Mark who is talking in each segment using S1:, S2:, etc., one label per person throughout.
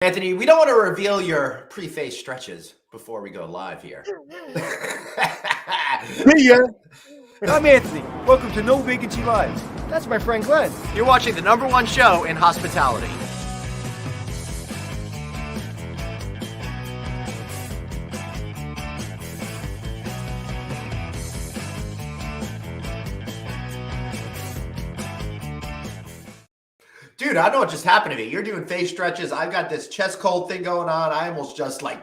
S1: Anthony, we don't want to reveal your pre-face stretches before we go live here.
S2: Hey, I'm Anthony. Welcome to No Vacancy Live. That's my friend Glenn.
S1: You're watching the #1 show in hospitality. Dude, I don't know what just happened to me. You're doing face stretches. I've got this chest cold thing going on. I almost just died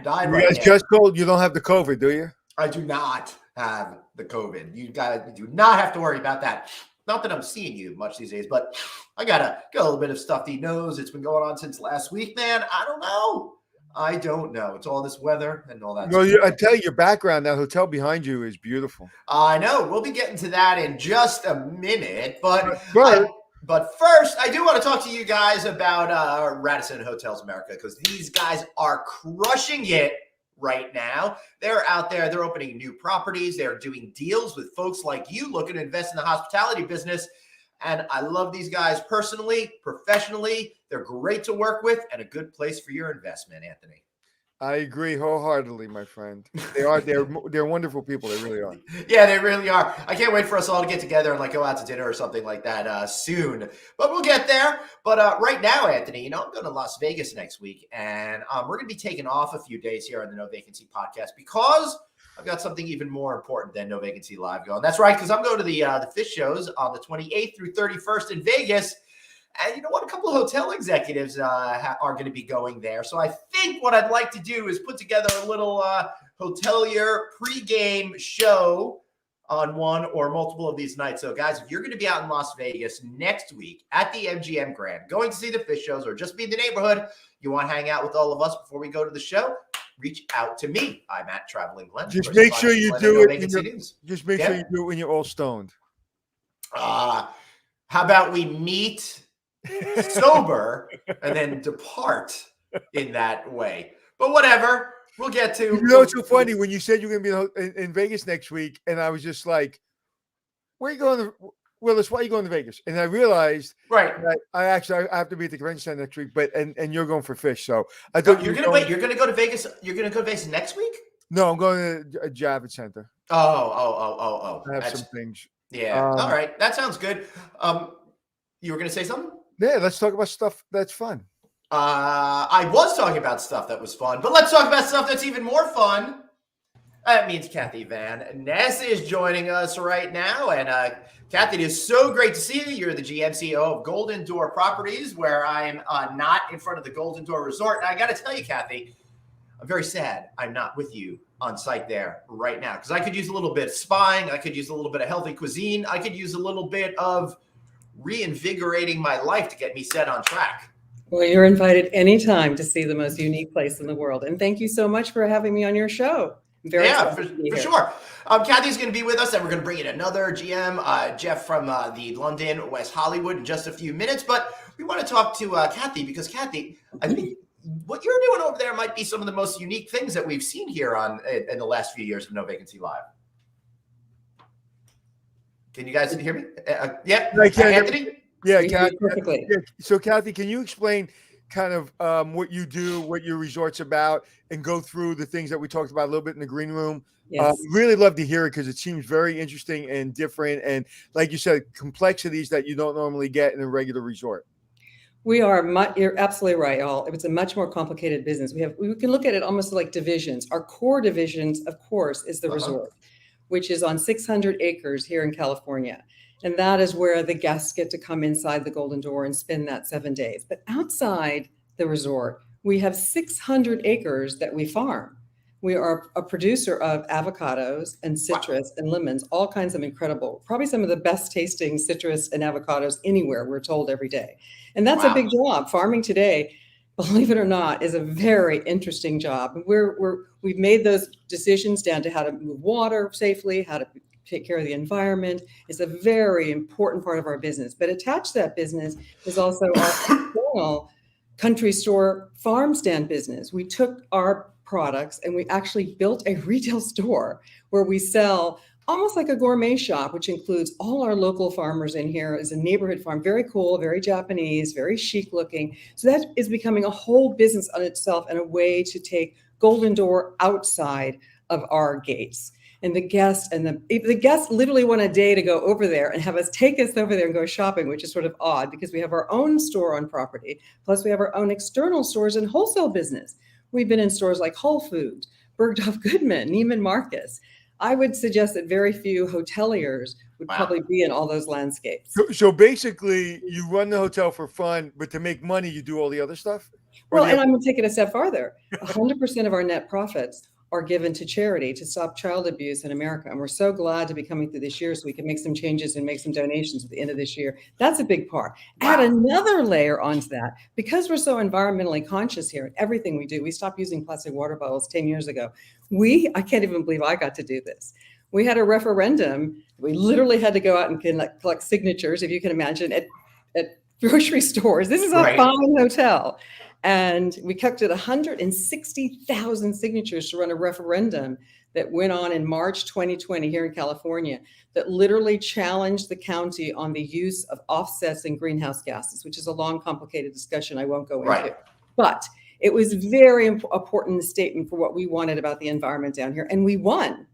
S1: right now.
S2: Chest cold? You don't have the COVID, do you?
S1: I do not have the COVID. You do not have to worry about that. Not that I'm seeing you much these days, but I got a little bit of stuffy nose. It's been going on since last week, man. I don't know. It's all this weather and all that.
S2: No, I tell you, your background, that hotel behind you is beautiful.
S1: I know. We'll be getting to that in just a minute, But first, I do want to talk to you guys about Radisson Hotels America, because these guys are crushing it right now. They're out there. They're opening new properties. They're doing deals with folks like you looking to invest in the hospitality business. And I love these guys personally, professionally. They're great to work with and a good place for your investment, Anthony.
S2: I agree wholeheartedly, my friend. They're wonderful people. They really are.
S1: Yeah, they really are. I can't wait for us all to get together and go out to dinner or something like that soon. But we'll get there. But right now, Anthony, I'm going to Las Vegas next week, and we're going to be taking off a few days here on the No Vacancy podcast because I've got something even more important than No Vacancy Live going. That's right, because I'm going to the Fish shows on the 28th through 31st in Vegas. And you know what? A couple of hotel executives are going to be going there. So I think what I'd like to do is put together a little hotelier pregame show on one or multiple of these nights. So guys, if you're going to be out in Las Vegas next week at the MGM Grand, going to see the Fish shows or just be in the neighborhood, you want to hang out with all of us before we go to the show, reach out to me. I'm at Traveling Glenn.
S2: Just make sure you do it. Just make sure you do it when you're all stoned.
S1: How about we meet sober and then depart in that way? But whatever, we'll get to.
S2: It's so funny when you said you're going to be in Vegas next week, and I was just like, "Where are you going to Willis? Why are you going to Vegas?" And I realized, that I have to be at the convention center next week, but and you're going for Fish, so I thought
S1: you're going to go to Vegas. You're going to go to Vegas next week?
S2: No, I'm going to a Javits Center.
S1: Oh.
S2: I have some things.
S1: Yeah. All right, that sounds good. You were going to say something?
S2: Yeah, let's talk about stuff that's fun.
S1: I was talking about stuff that was fun, but let's talk about stuff that's even more fun. That means Kathy Van Ness is joining us right now. And Kathy, it is so great to see you. You're the GM CEO of Golden Door Properties, where I'm not in front of the Golden Door Resort. And I got to tell you, Kathy, I'm very sad I'm not with you on site there right now, because I could use a little bit of spying. I could use a little bit of healthy cuisine. I could use a little bit of reinvigorating my life to get me set on track.
S3: Well, you're invited anytime to see the most unique place in the world. And thank you so much for having me on your show. I'm very excited
S1: for sure. Kathy's going to be with us, and we're going to bring in another GM, Jeff from the London, West Hollywood, in just a few minutes. But we want to talk to Kathy, because Kathy, I think what you're doing over there might be some of the most unique things that we've seen here in the last few years of No Vacancy Live. Can you guys hear me? Yeah, Anthony?
S2: Yeah, Kathy. Perfectly. Yeah. So, Kathy, can you explain kind of what you do, what your resort's about, and go through the things that we talked about a little bit in the green room?
S3: Yes.
S2: Really love to hear it, because it seems very interesting and different. And like you said, complexities that you don't normally get in a regular resort.
S3: You're absolutely right, y'all. It's a much more complicated business. We can look at it almost like divisions. Our core divisions, of course, is the resort, which is on 600 acres here in California. And that is where the guests get to come inside the Golden Door and spend that 7 days. But outside the resort, we have 600 acres that we farm. We are a producer of avocados and citrus and lemons, all kinds of incredible, probably some of the best tasting citrus and avocados anywhere, we're told every day. And that's a big job. Farming today, believe it or not, is a very interesting job. We've made those decisions down to how to move water safely, how to take care of the environment. Is a very important part of our business. But attached to that business is also our external country store farm stand business. We took our products and we actually built a retail store where we sell almost like a gourmet shop, which includes all our local farmers in here. Is a neighborhood farm, very cool, very Japanese, very chic looking. So that is becoming a whole business on itself and a way to take Golden Door outside of our gates. And the guests literally want a day to go over there and have us take us over there and go shopping, which is sort of odd because we have our own store on property. Plus we have our own external stores and wholesale business. We've been in stores like Whole Foods, Bergdorf Goodman, Neiman Marcus. I would suggest that very few hoteliers would probably be in all those landscapes.
S2: So basically, you run the hotel for fun, but to make money, you do all the other stuff?
S3: Well, and I'm going to take it a step farther. 100% of our net profits are given to charity to stop child abuse in America. And we're so glad to be coming through this year so we can make some changes and make some donations at the end of this year. That's a big part. Wow. Add another layer onto that. Because we're so environmentally conscious here in everything we do, we stopped using plastic water bottles 10 years ago. I can't even believe I got to do this. We had a referendum. We literally had to go out and collect signatures, if you can imagine, at grocery stores. This is a fine hotel. And we collected 160,000 signatures to run a referendum that went on in March 2020 here in California that literally challenged the county on the use of offsets in greenhouse gases, which is a long, complicated discussion I won't go into. But it was very important statement for what we wanted about the environment down here. And we won.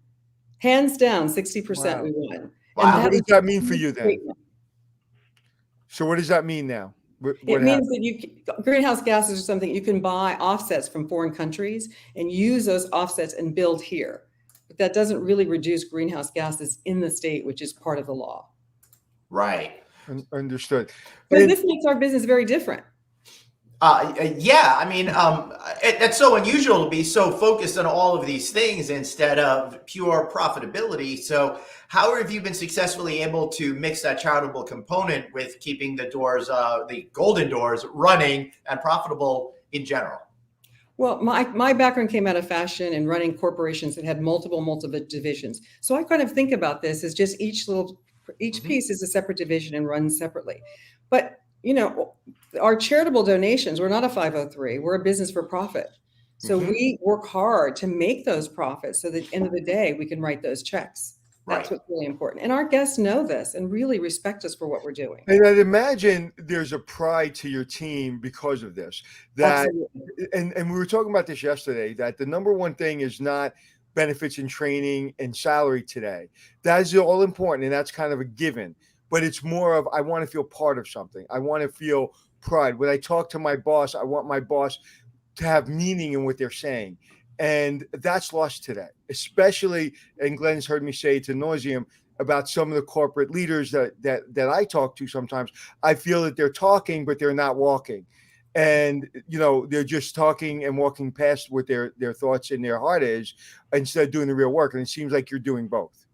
S3: Hands down, 60% we won.
S2: Wow. What does that mean for you then? So what does that mean now?
S3: It means that greenhouse gases are something you can buy offsets from foreign countries and use those offsets and build here. But that doesn't really reduce greenhouse gases in the state, which is part of the law.
S1: Right.
S2: Understood.
S3: But this makes our business very different.
S1: Yeah, I mean, that's so unusual to be so focused on all of these things instead of pure profitability. So how have you been successfully able to mix that charitable component with keeping the doors, the Golden Doors, running and profitable in general?
S3: Well, my background came out of fashion and running corporations that had multiple divisions. So I kind of think about this as just each piece is a separate division and runs separately. But you know, our charitable donations, we're not a 503, we're a business for profit. So we work hard to make those profits so that at the end of the day, we can write those checks. That's what's really important. And our guests know this and really respect us for what we're doing.
S2: And I'd imagine there's a pride to your team because of this. And we were talking about this yesterday, that the number one thing is not benefits and training and salary today. That is all important, and that's kind of a given. But it's more of, I want to feel part of something. I want to feel pride. When I talk to my boss, I want my boss to have meaning in what they're saying. And that's lost today, especially, and Glenn's heard me say to nauseam about some of the corporate leaders that I talk to sometimes. I feel that they're talking, but they're not walking. And, you know, they're just talking and walking past what their thoughts in their heart is instead of doing the real work. And it seems like you're doing both.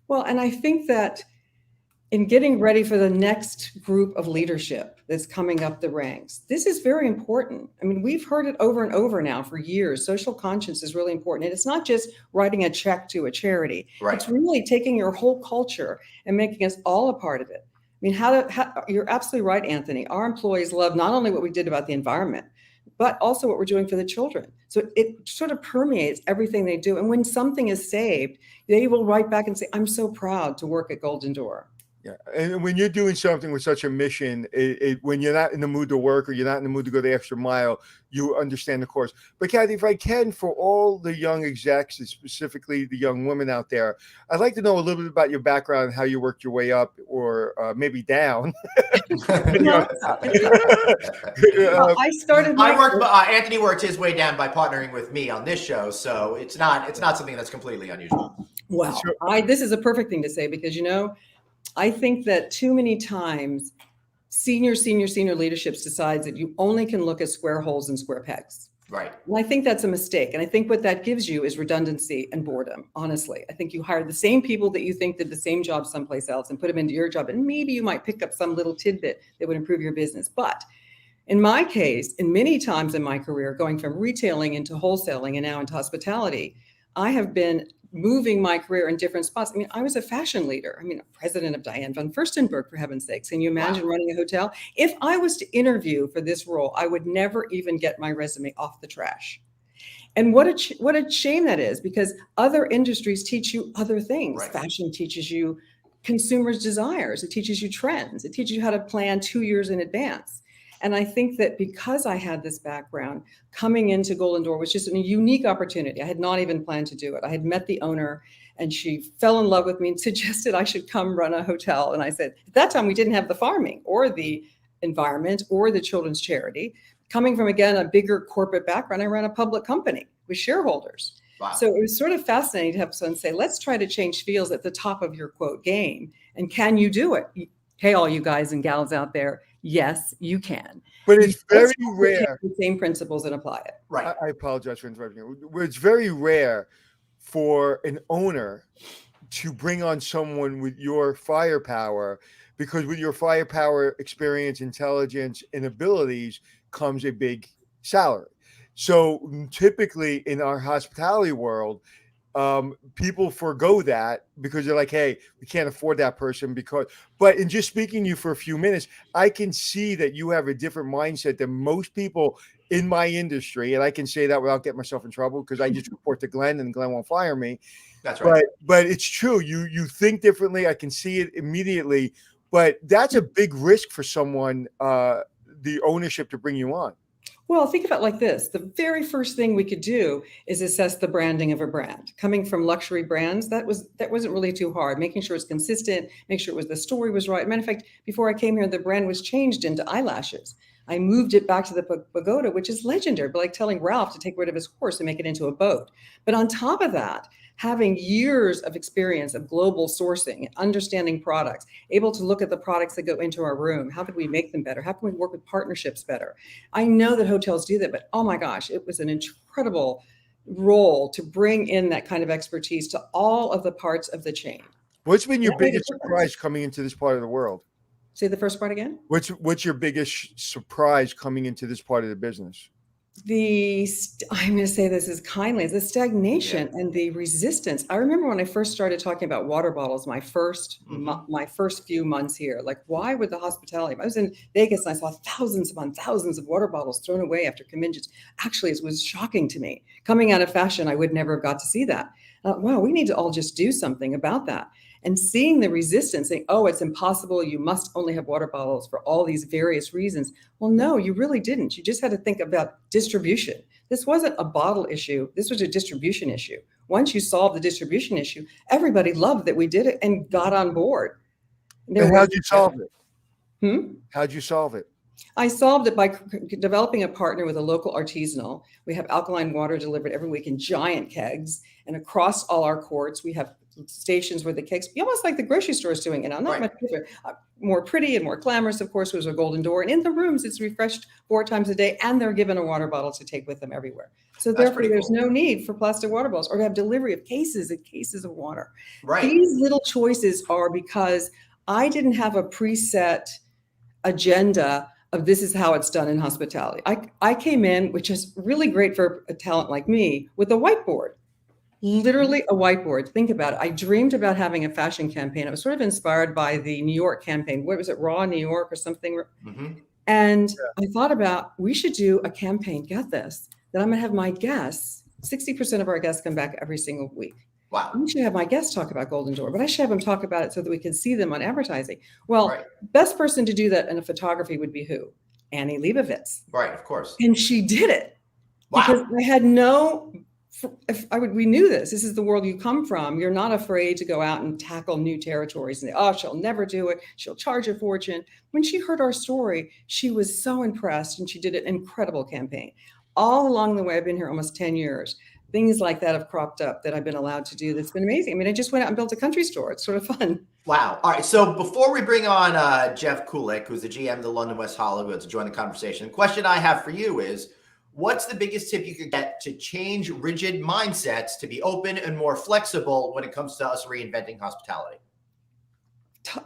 S3: Well, and I think that in getting ready for the next group of leadership that's coming up the ranks, this is very important. I mean, we've heard it over and over now for years. Social conscience is really important. And it's not just writing a check to a charity. It's really taking your whole culture and making us all a part of it. I mean, you're absolutely right, Anthony. Our employees love not only what we did about the environment, but also what we're doing for the children. So it sort of permeates everything they do. And when something is saved, they will write back and say, I'm so proud to work at Golden Door.
S2: Yeah. And when you're doing something with such a mission, when you're not in the mood to work or you're not in the mood to go the extra mile, you understand the course. But Kathy, if I can, for all the young execs, and specifically the young women out there, I'd like to know a little bit about your background, how you worked your way up or maybe down.
S3: I started.
S1: Anthony worked his way down by partnering with me on this show. So it's not something that's completely unusual.
S3: Well, this is a perfect thing to say because, you know, I think that too many times senior leaderships decides that you only can look at square holes and square pegs.
S1: Right.
S3: And I think that's a mistake. And I think what that gives you is redundancy and boredom. Honestly, I think you hire the same people that you think did the same job someplace else and put them into your job. And maybe you might pick up some little tidbit that would improve your business. But in my case, and many times in my career, going from retailing into wholesaling and now into hospitality, I have been moving my career in different spots. I mean, I was a fashion leader. I mean, president of Diane von Furstenberg, for heaven's sakes. Can you imagine running a hotel? If I was to interview for this role, I would never even get my resume off the trash. And what a shame that is, because other industries teach you other things.
S1: Right.
S3: Fashion teaches you consumers' desires. It teaches you trends. It teaches you how to plan 2 years in advance. And I think that because I had this background, coming into Golden Door was just a unique opportunity. I had not even planned to do it. I had met the owner and she fell in love with me and suggested I should come run a hotel. And I said, at that time, we didn't have the farming or the environment or the children's charity. Coming from, again, a bigger corporate background, I ran a public company with shareholders.
S1: Wow.
S3: So it was sort of fascinating to have someone say, let's try to change fields at the top of your quote game. And can you do it? Hey, all you guys and gals out there, yes, you can.
S2: But it's very rare.
S3: The same principles and apply it.
S1: Right.
S2: I apologize for interrupting you. It's very rare for an owner to bring on someone with your firepower, because with your firepower, experience, intelligence, and abilities comes a big salary. So typically in our hospitality world, people forego that because they're like, hey, we can't afford that person. But in just speaking to you for a few minutes, I can see that you have a different mindset than most people in my industry. And I can say that without getting myself in trouble, because I just report to Glenn and Glenn won't fire me.
S1: That's right.
S2: But it's true. You think differently. I can see it immediately. But that's a big risk for someone, the ownership, to bring you on.
S3: Well, think about it like this. The very first thing we could do is assess the branding of a brand. Coming from luxury brands, that wasn't really too hard. Making sure it's consistent, make sure the story was right. Matter of fact, before I came here, the brand was changed into eyelashes. I moved it back to the pagoda, which is legendary, but like telling Ralph to take rid of his horse and make it into a boat. But on top of that, having years of experience of global sourcing, understanding products, able to look at the products that go into our room. How could we make them better? How can we work with partnerships better? I know that hotels do that, but oh my gosh, it was an incredible role to bring in that kind of expertise to all of the parts of the chain.
S2: What's been your biggest surprise coming into this part of the world?
S3: Say the first part again?
S2: What's your biggest surprise coming into this part of the business?
S3: I'm going to say this as kindly, the stagnation and the resistance. I remember when I first started talking about water bottles, my first few months here, like, why would the hospitality? I was in Vegas and I saw thousands upon thousands of water bottles thrown away after conventions. Actually, it was shocking to me. Coming out of fashion, I would never have got to see that. Wow, we need to all just do something about that. And seeing the resistance, saying, oh, it's impossible. You must only have water bottles for all these various reasons. Well, no, you really didn't. You just had to think about distribution. This wasn't a bottle issue. This was a distribution issue. Once you solved the distribution issue, everybody loved that we did it and got on board.
S2: And how'd you solve it? How'd you solve it?
S3: I solved it by developing a partner with a local artisanal. We have alkaline water delivered every week in giant kegs, and across all our courts, we have stations where the kegs, almost like the grocery store is doing it now, not much different. More pretty and more glamorous, of course, was a Golden Door. And in the rooms, it's refreshed 4 times a day, and they're given a water bottle to take with them everywhere. So therefore, there's no need for plastic water bottles or to have delivery of cases and cases of water.
S1: Right.
S3: These little choices are because I didn't have a preset agenda of this is how it's done in hospitality. I came in, which is really great for a talent like me, with a whiteboard. Literally a whiteboard. Think about it. I dreamed about having a fashion campaign. I was sort of inspired by the New York campaign. What was it? Raw New York or something. And I thought about, we should do a campaign. Get this, that I'm going to have my guests, 60% of our guests come back every single week.
S1: Wow.
S3: We should have my guests talk about Golden Door, but I should have them talk about it so that we can see them on advertising. Well, best person to do that in a photography would be who? Annie Leibovitz.
S1: Right, of course.
S3: And she did it.
S1: Wow.
S3: Because I had we knew this is the world you come from. You're not afraid to go out and tackle new territories and say, oh, she'll never do it. She'll charge a fortune. When she heard our story, she was so impressed and she did an incredible campaign. All along the way, I've been here almost 10 years. Things like that have cropped up that I've been allowed to do. That's been amazing. I mean, I just went out and built a country store. It's sort of fun.
S1: Wow. All right. So before we bring on Jeff Kulek, who's the GM of the London West Hollywood, to join the conversation, the question I have for you is, what's the biggest tip you could get to change rigid mindsets to be open and more flexible when it comes to us reinventing hospitality?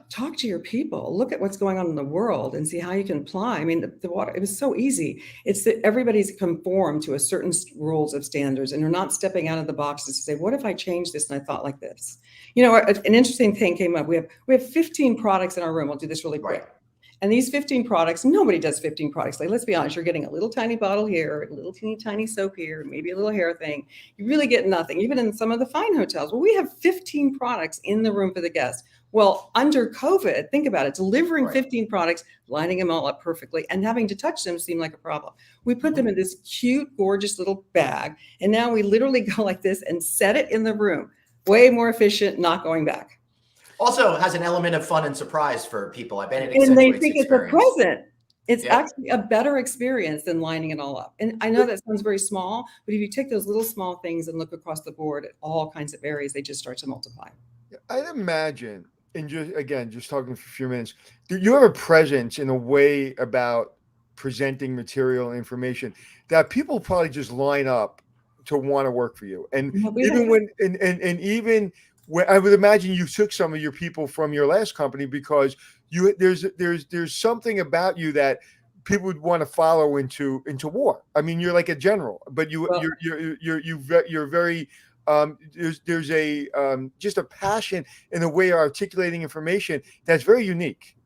S3: Talk to your people. Look at what's going on in the world and see how you can apply. I mean, the water, it was so easy. It's that everybody's conformed to a certain rules of standards and they're not stepping out of the boxes to say, what if I change this and I thought like this? You know, an interesting thing came up. We have 15 products in our room. I'll do this really quick. And these 15 products, nobody does 15 products. Like, let's be honest, you're getting a little tiny bottle here, a little teeny tiny soap here, maybe a little hair thing. You really get nothing, even in some of the fine hotels. Well, we have 15 products in the room for the guest. Well, under COVID, think about it, delivering 15 products, lining them all up perfectly, and having to touch them seemed like a problem. We put them in this cute, gorgeous little bag, and now we literally go like this and set it in the room. Way more efficient, not going back.
S1: Also has an element of fun and surprise for people. I bet it
S3: accentuates. And they think
S1: experience.
S3: It's a present. It's actually a better experience than lining it all up. And I know that sounds very small, but if you take those little small things and look across the board at all kinds of areas, they just start to multiply.
S2: I'd imagine, and just talking for a few minutes, you have a presence in a way about presenting material and information that people probably just line up to want to work for you. And even when I would imagine you took some of your people from your last company because there's something about you that people would want to follow into war. I mean, you're like a general, but you're very there's a just a passion in the way you're articulating information that's very unique.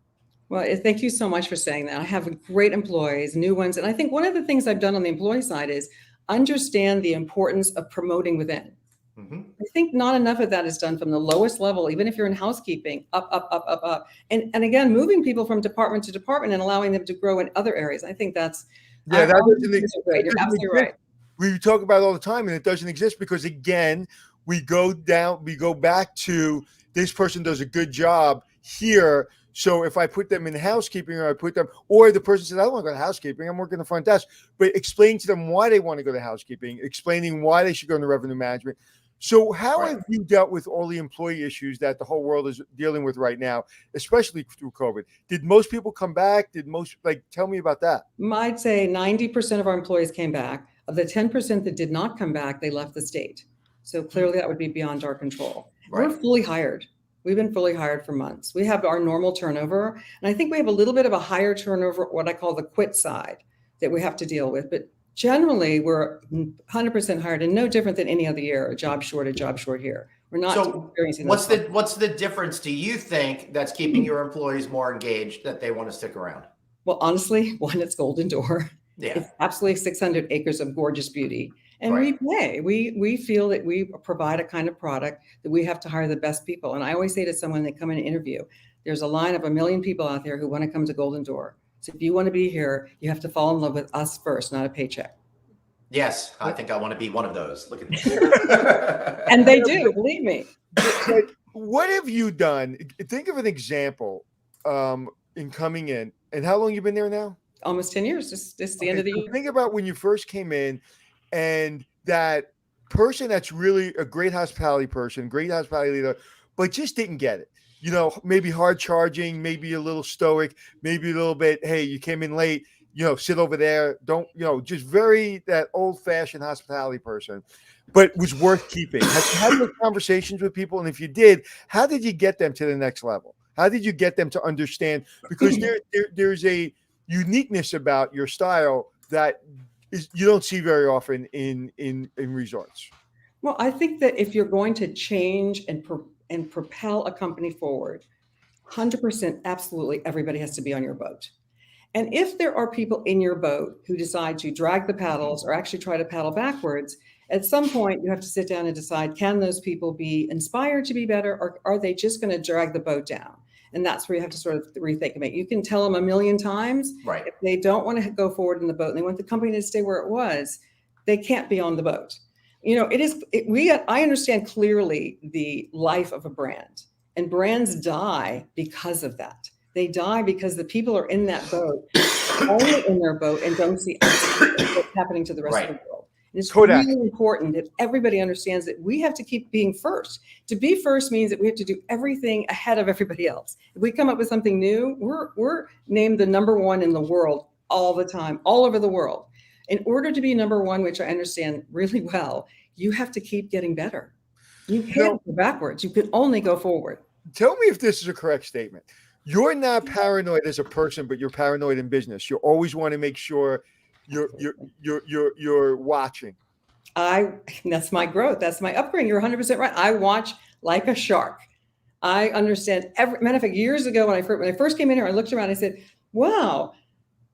S3: Well, thank you so much for saying that. I have great employees, new ones, and I think one of the things I've done on the employee side is understand the importance of promoting within. I think not enough of that is done from the lowest level, even if you're in housekeeping, up. And again, moving people from department to department and allowing them to grow in other areas. I think that's
S2: great.
S3: You're absolutely right.
S2: We talk about it all the time, and it doesn't exist because, again, we go back to this person does a good job here. So if I put them in housekeeping or the person says, I don't want to go to housekeeping, I'm working the front desk, but explain to them why they want to go to housekeeping, explaining why they should go into revenue management. So how have you dealt with all the employee issues that the whole world is dealing with right now, especially through COVID? Did most people come back? Tell me about that.
S3: I'd say 90% of our employees came back. Of the 10% that did not come back, they left the state. So clearly that would be beyond our control. We're fully hired. We've been fully hired for months. We have our normal turnover. And I think we have a little bit of a higher turnover, what I call the quit side, that we have to deal with. But generally, we're 100% hired and no different than any other year, a job short here. We're not experiencing
S1: what's the difference, do you think, that's keeping your employees more engaged, that they want to stick around?
S3: Well, honestly, one, it's Golden Door. Yeah. It's absolutely 600 acres of gorgeous beauty. And we feel that we provide a kind of product that we have to hire the best people. And I always say to someone, they come in an interview, there's a line of 1 million people out there who want to come to Golden Door. So if you want to be here, you have to fall in love with us first, not a paycheck.
S1: Yes, I think I want to be one of those. Look at this.
S3: And they do, believe me.
S2: What have you done? Think of an example in coming in. And how long you been there now?
S3: Almost 10 years. It's the end of the year.
S2: Think about when you first came in and that person that's really a great hospitality person, great hospitality leader, but just didn't get it. You know, maybe hard charging, maybe a little stoic, maybe a little bit, hey, you came in late, sit over there. Don't, just very that old fashioned hospitality person, but was worth keeping. Have you had those conversations with people? And if you did, how did you get them to the next level? How did you get them to understand? Because there's a uniqueness about your style that you don't see very often in resorts.
S3: Well, I think that if you're going to change and propel a company forward, 100% absolutely everybody has to be on your boat. And if there are people in your boat who decide to drag the paddles or actually try to paddle backwards, at some point you have to sit down and decide, can those people be inspired to be better, or are they just going to drag the boat down? And that's where you have to sort of rethink it. You can tell them 1 million times.
S1: Right. If
S3: they don't want to go forward in the boat and they want the company to stay where it was, they can't be on the boat. I understand clearly the life of a brand, and brands die because of that. They die because the people are in that boat, only in their boat, and don't see what's happening to the rest of the world. And it's really important that everybody understands that we have to keep being first. To be first means that we have to do everything ahead of everybody else. If we come up with something new, we're named the #1 in the world all the time, all over the world. In order to be #1, which I understand really well, you have to keep getting better. You can't go backwards. You can only go forward.
S2: Tell me if this is a correct statement. You're not paranoid as a person, but you're paranoid in business. You always want to make sure you're watching.
S3: That's my growth. That's my upbringing. You're 100% right. I watch like a shark. I understand matter of fact, years ago when I first came in here, I looked around and I said, wow,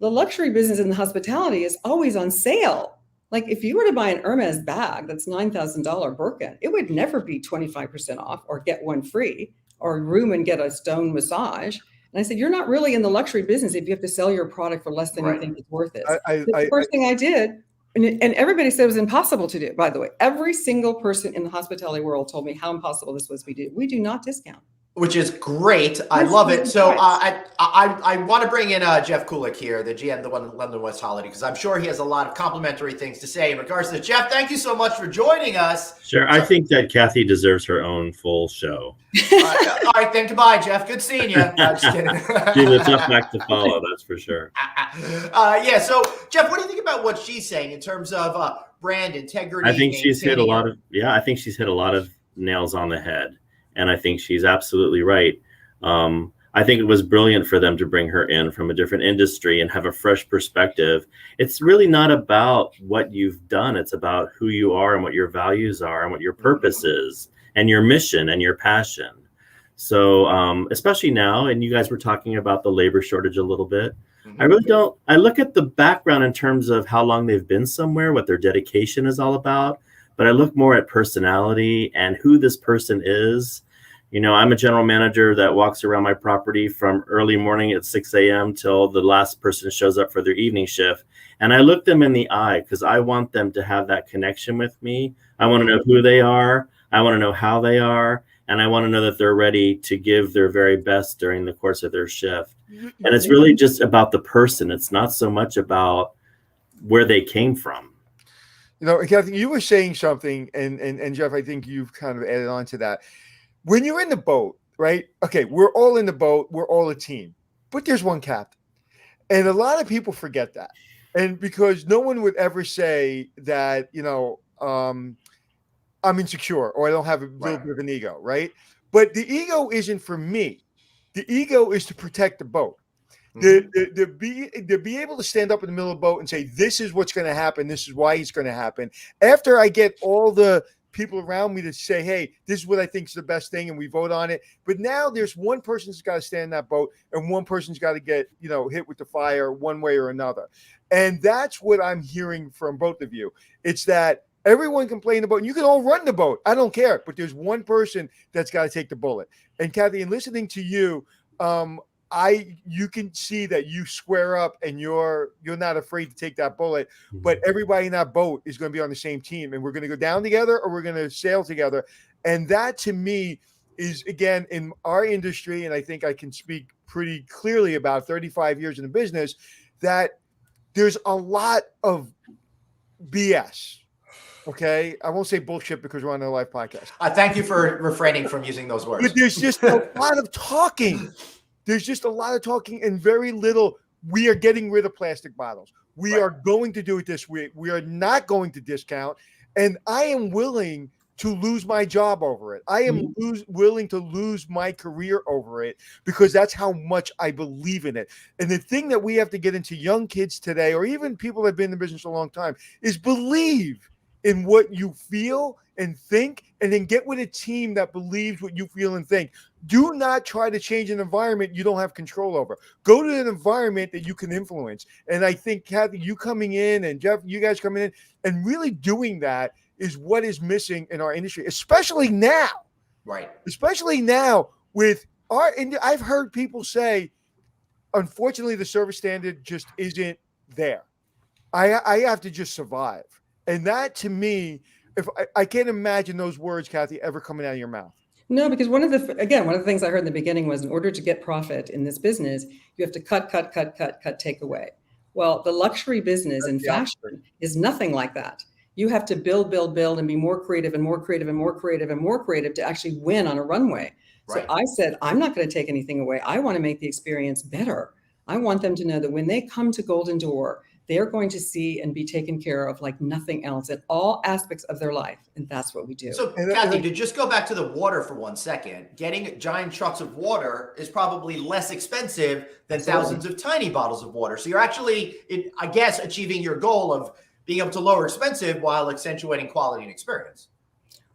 S3: the luxury business in the hospitality is always on sale. Like if you were to buy an Hermes bag that's $9,000 Birkin, it would never be 25% off or get one free or room and get a stone massage. And I said, you're not really in the luxury business if you have to sell your product for less than you think it's worth it. The first thing I did, and everybody said it was impossible to do, by the way. Every single person in the hospitality world told me how impossible this was. We do not discount.
S1: Which is great. I love it. So I want to bring in Jeff Kulek here, the GM, the one London West Holiday, because I'm sure he has a lot of complimentary things to say in regards to this. Jeff, thank you so much for joining us.
S4: Sure. I think that Kathy deserves her own full show.
S1: All right, then goodbye, Jeff. Good seeing you. Just kidding.
S4: She's a tough act to follow, that's for sure.
S1: Yeah. So, Jeff, what do you think about what she's saying in terms of brand integrity?
S4: I think she's hit a lot of nails on the head. And I think she's absolutely right. I think it was brilliant for them to bring her in from a different industry and have a fresh perspective. It's really not about what you've done. It's about who you are and what your values are and what your purpose is and your mission and your passion. So especially now, and you guys were talking about the labor shortage a little bit. I look at the background in terms of how long they've been somewhere, what their dedication is all about. But I look more at personality and who this person is. You know, I'm a general manager that walks around my property from early morning at 6 a.m. till the last person shows up for their evening shift. And I look them in the eye because I want them to have that connection with me. I want to know who they are. I want to know how they are. And I want to know that they're ready to give their very best during the course of their shift. And it's really just about the person. It's not so much about where they came from.
S2: You know, Kathy, you were saying something, and Jeff, I think you've kind of added on to that. When you're in the boat, right? Okay, we're all in the boat. We're all a team. But there's one captain. And a lot of people forget that. And because no one would ever say that, you know, I'm insecure or I don't have a little bit of an ego, right? But the ego isn't for me. The ego is to protect the boat. To be able to stand up in the middle of the boat and say, this is what's going to happen. This is why it's going to happen. After I get all the people around me to say, hey, this is what I think is the best thing, and we vote on it. But now there's one person who's got to stand in that boat, and one person's got to get, you know, hit with the fire one way or another. And that's what I'm hearing from both of you. It's that everyone can play in the boat, and you can all run the boat. I don't care. But there's one person that's got to take the bullet. And Kathy, in listening to you, you can see that you square up and you're not afraid to take that bullet, but everybody in that boat is going to be on the same team, and we're going to go down together or we're going to sail together. And that to me is, again, in our industry, and I think I can speak pretty clearly about 35 years in the business, that there's a lot of BS. Okay, I won't say bullshit because we're on a live podcast.
S1: Thank you for refraining from using those words.
S2: But there's just a lot of talking. There's just a lot of talking and very little. We are getting rid of plastic bottles. We are going to do it this week. We are not going to discount. And I am willing to lose my job over it. I am willing to lose my career over it because that's how much I believe in it. And the thing that we have to get into young kids today, or even people that have been in the business a long time, is believe in what you feel and think, and then get with a team that believes what you feel and think. Do not try to change an environment you don't have control over. Go to an environment that you can influence. And I think, Kathy, you coming in, and Jeff, you guys coming in and really doing that is what is missing in our industry, especially now.
S1: Right. Especially
S2: now with I've heard people say, unfortunately, the service standard just isn't there. I have to just survive. And that, to me, if I can't imagine those words, Kathy, ever coming out of your mouth.
S3: No, because one of the things I heard in the beginning was, in order to get profit in this business, you have to cut, take away. Well, the luxury business in fashion is nothing like that. You have to build, and be more creative and more creative and more creative and more creative to actually win on a runway. Right. So I said, I'm not going to take anything away. I want to make the experience better. I want them to know that when they come to Golden Door, they're going to see and be taken care of like nothing else in all aspects of their life. And that's what we do.
S1: So, Kathy, to just go back to the water for 1 second, getting giant trucks of water is probably less expensive than thousands of tiny bottles of water. So you're actually, I guess, achieving your goal of being able to lower expensive while accentuating quality and experience.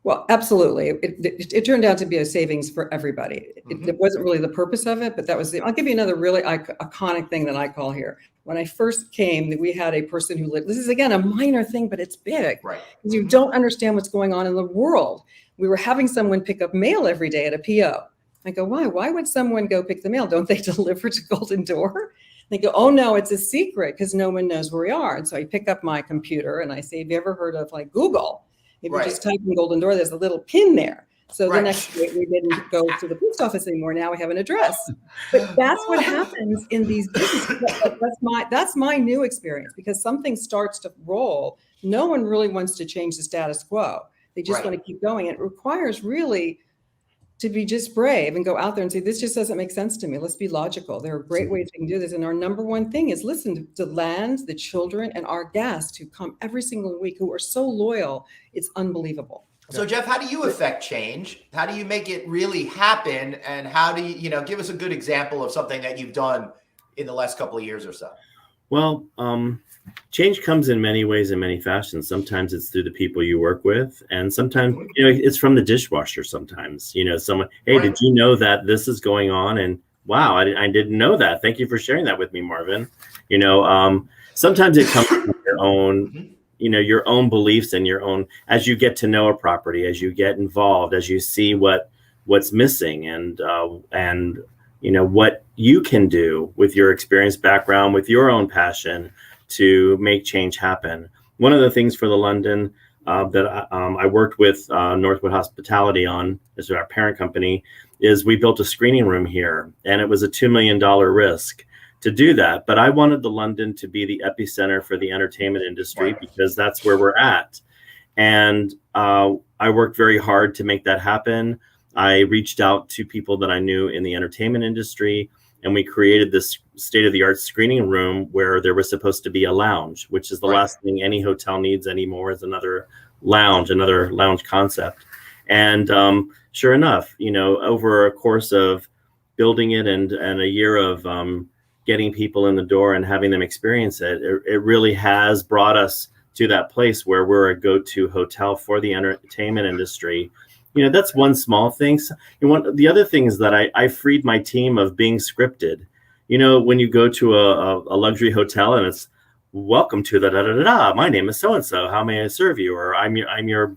S3: Well, absolutely. It turned out to be a savings for everybody. It wasn't really the purpose of it, but that was I'll give you another really iconic thing that I call here. When I first came, we had a person who lived, this is again, a minor thing, but it's big.
S1: Right.
S3: Because you don't understand what's going on in the world. We were having someone pick up mail every day at a PO. I go, why? Why would someone go pick the mail? Don't they deliver to Golden Door? They go, oh no, it's a secret because no one knows where we are. And so I pick up my computer and I say, have you ever heard of like Google? If you just type in Golden Door, there's a little pin there. So the next day we didn't go to the post office anymore. Now we have an address. But that's what happens in these businesses. That's my new experience, because something starts to roll. No one really wants to change the status quo. They just want to keep going. It requires really to be just brave and go out there and say, this just doesn't make sense to me. Let's be logical. There are great ways we can do this. And our number one thing is listen to land, the children, and our guests who come every single week, who are so loyal. It's unbelievable.
S1: So Jeff, how do you affect change? How do you make it really happen? And how do you, give us a good example of something that you've done in the last couple of years or so?
S4: Well, change comes in many ways and many fashions. Sometimes it's through the people you work with, and sometimes it's from the dishwasher. Sometimes someone, hey, did you know that this is going on? And wow, I didn't know that. Thank you for sharing that with me, Marvin. Sometimes it comes from your own, your own beliefs and your own, as you get to know a property, as you get involved, as you see what's missing, and what you can do with your experience, background, with your own passion to make change happen. One of the things for the London that I worked with Northwood Hospitality on, as our parent company, is we built a screening room here, and it was a $2 million risk to do that. But I wanted the London to be the epicenter for the entertainment industry, because that's where we're at. And I worked very hard to make that happen. I reached out to people that I knew in the entertainment industry, and we created this state-of-the-art screening room where there was supposed to be a lounge, which is the last thing any hotel needs anymore, is another lounge concept. And sure enough, over a course of building it and a year of getting people in the door and having them experience it, it really has brought us to that place where we're a go-to hotel for the entertainment industry. That's one small thing. The other thing is that I freed my team of being scripted. When you go to a luxury hotel and it's, welcome to the da-da-da-da, my name is so-and-so, how may I serve you? Or I'm your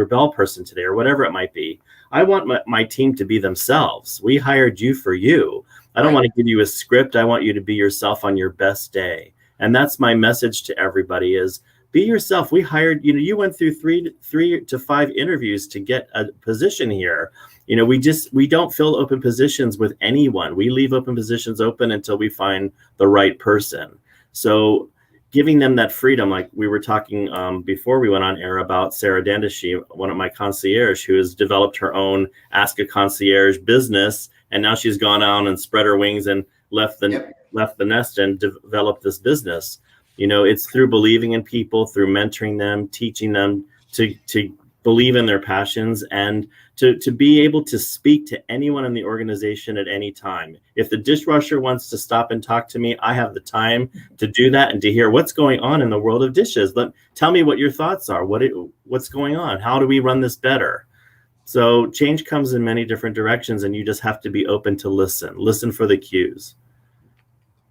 S4: bell person today, or whatever it might be. I want my team to be themselves. We hired you for you. I don't want to give you a script. I want you to be yourself on your best day. And that's my message to everybody is, be yourself. We hired, you went through 3 to 5 interviews to get a position here. We don't fill open positions with anyone. We leave open positions open until we find the right person. So giving them that freedom, like we were talking before we went on air about Sarah Dandashi, one of my concierge, who has developed her own Ask a Concierge business. And now she's gone out and spread her wings and left the nest and developed this business. It's through believing in people, through mentoring them, teaching them to believe in their passions, and to be able to speak to anyone in the organization at any time. If the dishwasher wants to stop and talk to me, I have the time to do that and to hear what's going on in the world of dishes. Tell me what your thoughts are. What's going on? How do we run this better? So change comes in many different directions, and you just have to be open to listen for the cues.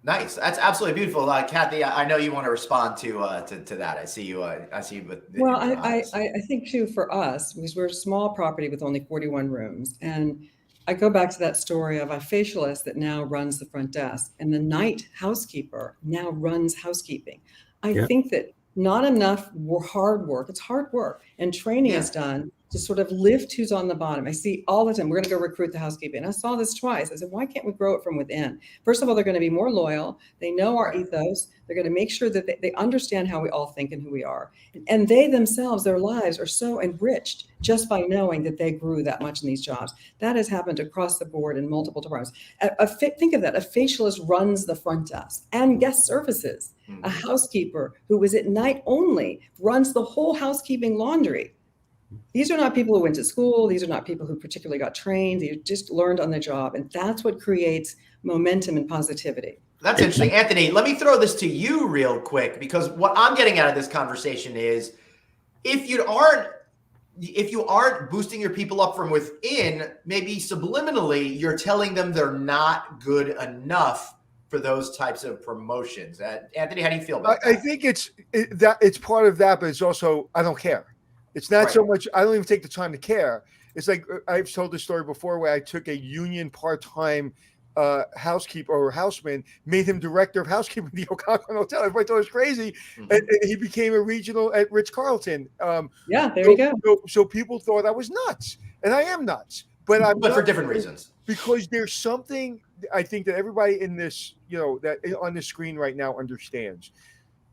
S1: Nice. That's absolutely beautiful. Kathy, I know you want to respond to that. I see you.
S3: Well, I think too, for us, because we're a small property with only 41 rooms, and I go back to that story of a facialist that now runs the front desk, and the night housekeeper now runs housekeeping. I think that not enough hard work. It's hard work, and training is done to sort of lift who's on the bottom. I see all the time, we're going to go recruit the housekeeping. I saw this twice. I said, why can't we grow it from within? First of all, they're going to be more loyal. They know our ethos. They're going to make sure that they understand how we all think and who we are. And they themselves, their lives are so enriched just by knowing that they grew that much in these jobs. That has happened across the board in multiple departments. Think of that. A facialist runs the front desk and guest services. A housekeeper who was at night only runs the whole housekeeping laundry. These are not people who went to school. These are not people who particularly got trained. They just learned on the job. And that's what creates momentum and positivity.
S1: That's interesting. Anthony, let me throw this to you real quick, because what I'm getting out of this conversation is, if you aren't if you aren't boosting your people up from within, maybe subliminally, you're telling them they're not good enough for those types of promotions. Anthony, how do you feel about that?
S2: I think it's part of that, but it's also, I don't care. It's not so much, I don't even take the time to care. It's like, I've told this story before where I took a union part-time housekeeper or houseman, made him director of housekeeping at the Algonquin Hotel. Everybody thought it was crazy. And he became a regional at Ritz-Carlton.
S3: There you go.
S2: So people thought I was nuts, and I am nuts. But
S1: for different reasons.
S2: Because there's something I think that everybody in this, that on the screen right now understands.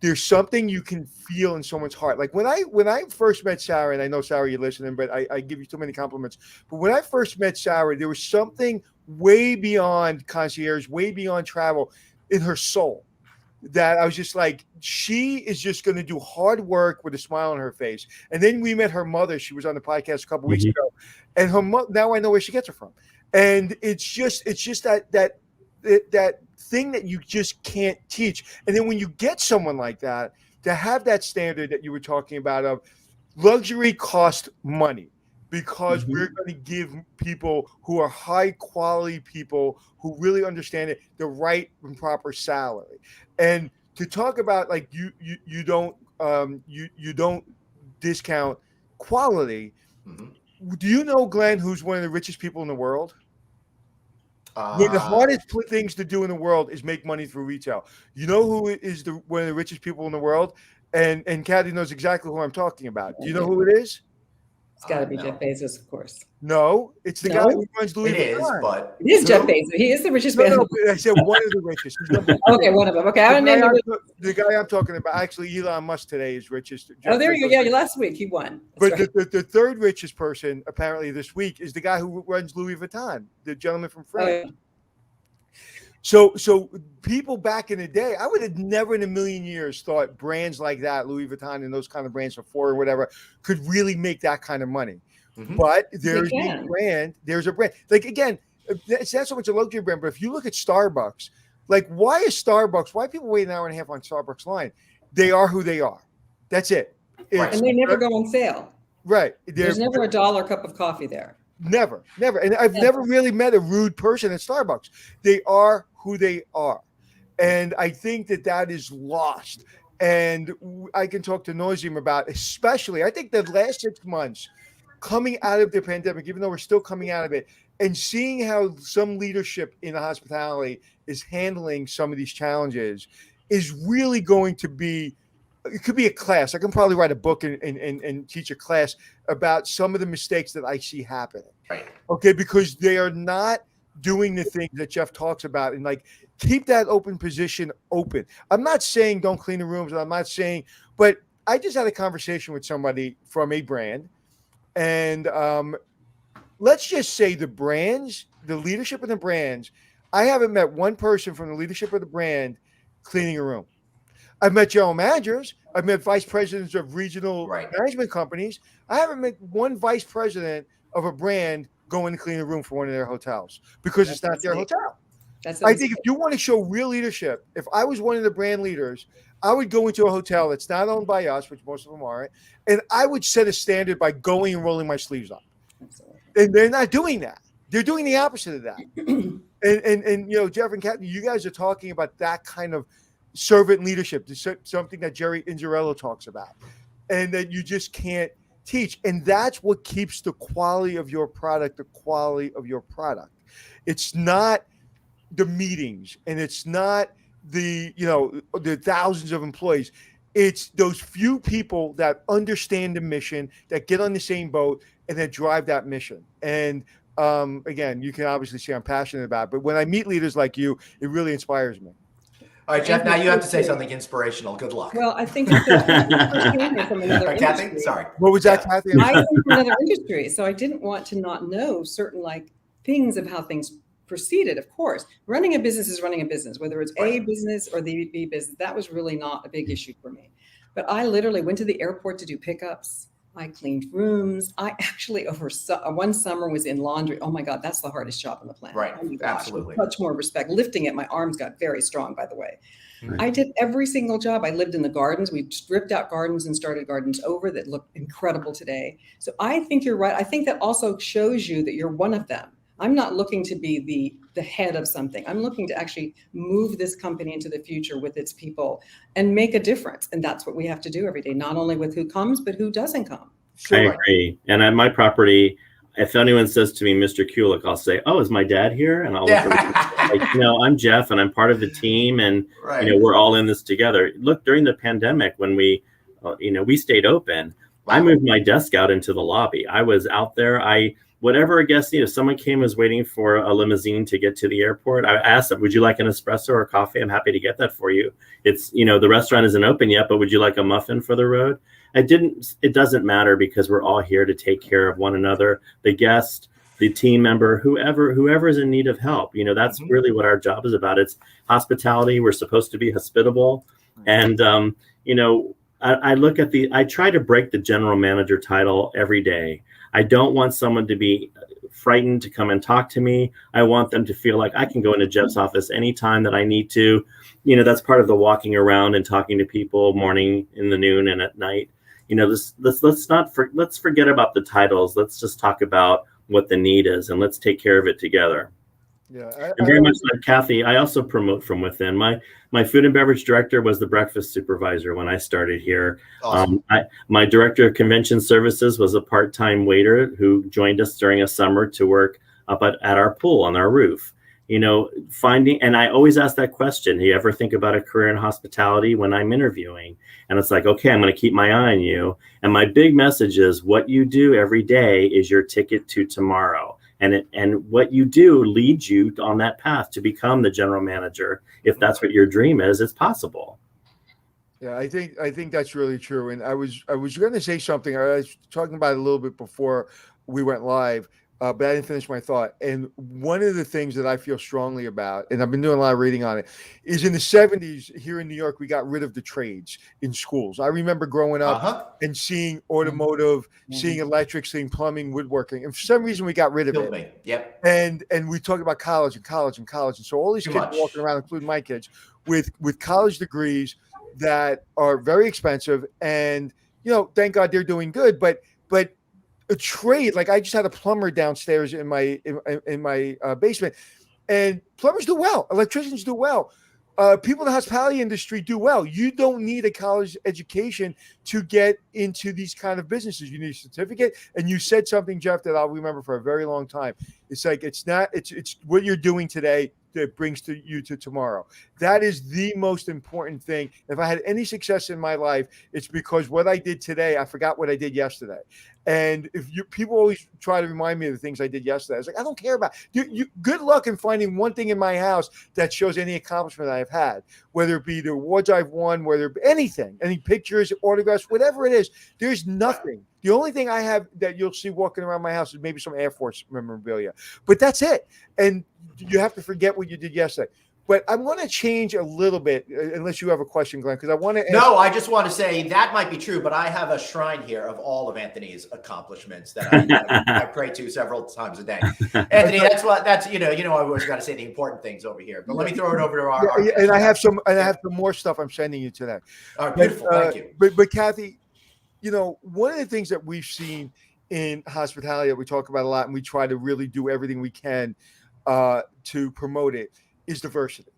S2: There's something you can feel in someone's heart. Like when I first met Sarah, and I know Sarah, you're listening, but I give you too many compliments. But when I first met Sarah, there was something way beyond concierge, way beyond travel in her soul that I was just like, she is just going to do hard work with a smile on her face. And then we met her mother. She was on the podcast a couple weeks ago, and her mother, now I know where she gets her from. And it's just that thing that you just can't teach. And then when you get someone like that, to have that standard that you were talking about of luxury cost money, because we're going to give people who are high quality people who really understand it the right and proper salary. And to talk about like you don't discount quality. Do you know, Glenn, who's one of the richest people in the world? One of the hardest things to do in the world is make money through retail. You know who is one of the richest people in the world? And Kathy knows exactly who I'm talking about. Do you know who it is?
S3: It's got to be Jeff Bezos, of course.
S2: No, it's the guy who runs Louis
S1: Vuitton.
S3: It is Jeff Bezos. He is the richest man.
S2: No, I said one of the richest.
S3: Okay, one of them. Okay,
S2: the guy I'm talking about. Actually, Elon Musk today is richest.
S3: Jeff there you go. Yeah, last week he won.
S2: That's but the third richest person apparently this week is the guy who runs Louis Vuitton, the gentleman from France. So people back in the day, I would have never in a million years thought brands like that, Louis Vuitton and those kind of brands, Sephora or whatever, could really make that kind of money. But there's a brand. Like, again, it's not so much a luxury brand, but if you look at Starbucks, like, why people wait an hour and a half on Starbucks line? They are who they are. That's it.
S3: And they never go on sale.
S2: Right.
S3: There's never $1 cup of coffee there.
S2: Never. And I've never really met a rude person at Starbucks. They are who they are. And I think that is lost. And I can talk to Noizim about, especially, I think the last 6 months coming out of the pandemic, even though we're still coming out of it, and seeing how some leadership in the hospitality is handling some of these challenges is really going to be, it could be a class. I can probably write a book and teach a class about some of the mistakes that I see happening.
S1: Right.
S2: Okay, because they are not doing the things that Jeff talks about, and like keep that open position open. I'm not saying don't clean the rooms, and I'm not saying, but I just had a conversation with somebody from a brand, and let's just say the brands, the leadership of the brands, I haven't met one person from the leadership of the brand cleaning a room. I've met general managers. I've met vice presidents of regional management companies. I haven't met one vice president of a brand going to clean a room for one of their hotels because it's not their hotel. I think if you want to show real leadership, if I was one of the brand leaders, I would go into a hotel that's not owned by us, which most of them aren't, and I would set a standard by going and rolling my sleeves up. Absolutely. And they're not doing that. They're doing the opposite of that. and Jeff and Kathy, you guys are talking about that kind of servant leadership, something that Jerry Inzarello talks about, and that you just can't teach. And that's what keeps the quality of your product, the quality of your product. It's not the meetings, and it's not the thousands of employees. It's those few people that understand the mission, that get on the same boat, and that drive that mission. And again, you can obviously see I'm passionate about it, but when I meet leaders like you, it really inspires me.
S1: All right, Jeff, now you have to say something inspirational. Good luck.
S3: Well, I think that from another
S1: Kathy,
S3: industry.
S1: sorry.
S2: What was that, Kathy?
S3: I came from another industry, so I didn't want to not know certain things of how things proceeded. Of course, running a business is running a business, whether it's a business or the B business. That was really not a big issue for me. But I literally went to the airport to do pickups. I cleaned rooms. I actually one summer was in laundry. Oh my God, that's the hardest job on the planet.
S1: Right,
S3: oh
S1: absolutely.
S3: Much more respect. Lifting it, my arms got very strong, by the way. I did every single job. I lived in the gardens. We stripped out gardens and started gardens over that look incredible today. So I think you're right. I think that also shows you that you're one of them. I'm not looking to be the head of something. I'm looking to actually move this company into the future with its people and make a difference. And that's what we have to do every day, not only with who comes, but who doesn't come.
S4: I agree. And at my property, if anyone says to me, Mr. Kulek, I'll say, "Oh, is my dad here?" And I'll look like, I'm Jeff and I'm part of the team, and we're all in this together. Look, during the pandemic, when we stayed open, I moved my desk out into the lobby. I was out there. Whatever a guest needed, if someone came was waiting for a limousine to get to the airport, I asked them, "Would you like an espresso or coffee? I'm happy to get that for you. It's, the restaurant isn't open yet, but would you like a muffin for the road?" It doesn't matter, because we're all here to take care of one another, the guest, the team member, whoever is in need of help. That's really what our job is about. It's hospitality. We're supposed to be hospitable. And, I try to break the general manager title every day. I don't want someone to be frightened to come and talk to me. I want them to feel like I can go into Jeff's office anytime that I need to. That's part of the walking around and talking to people morning, in the noon, and at night. Let's forget about the titles. Let's just talk about what the need is, and let's take care of it together.
S2: Yeah,
S4: and very much like Kathy, I also promote from within. My food and beverage director was the breakfast supervisor when I started here.
S1: Awesome.
S4: My director of convention services was a part-time waiter who joined us during a summer to work up at our pool on our roof. And I always ask that question: do you ever think about a career in hospitality when I'm interviewing? And it's like, okay, I'm going to keep my eye on you. And my big message is, what you do every day is your ticket to tomorrow. And what you do leads you on that path to become the general manager. If that's what your dream is, it's possible.
S2: Yeah, I think that's really true. And I was going to say something. I was talking about it a little bit before we went live, but I didn't finish my thought. And one of the things that I feel strongly about, and I've been doing a lot of reading on it, is in the 70s here in New York, we got rid of the trades in schools. I remember growing up and seeing automotive, seeing electric, seeing plumbing, woodworking. And for some reason, we got rid of it.
S1: Yep.
S2: And we talked about college. And so all these kids walking around, including my kids, with college degrees that are very expensive. And, thank God they're doing good. But a trade, like I just had a plumber downstairs in my basement, and plumbers do well, electricians do well, people in the hospitality industry do well. You don't need a college education to get into these kind of businesses. You need a certificate. And you said something, Jeff, that I'll remember for a very long time. It's like it's what you're doing today that brings you to tomorrow. That is the most important thing. If I had any success in my life, it's because what I did today, I forgot what I did yesterday. And people always try to remind me of the things I did yesterday. I was like, I don't care about you. Good luck in finding one thing in my house that shows any accomplishment I've had, whether it be the awards I've won, whether it be anything, any pictures, autographs, whatever it is. There's nothing. The only thing I have that you'll see walking around my house is maybe some Air Force memorabilia, but that's it. And you have to forget what you did yesterday. But I want to change a little bit, unless you have a question, Glenn, because I want to.
S1: No, I just want to say that might be true, but I have a shrine here of all of Anthony's accomplishments that I pray to several times a day. Anthony, that's I always got to say the important things over here. But let me throw it over to our.
S2: And I have some more stuff I'm sending you today.
S1: All right, beautiful, thank you.
S2: But Kathy, one of the things that we've seen in hospitality that we talk about a lot, and we try to really do everything we can to promote it, is diversity,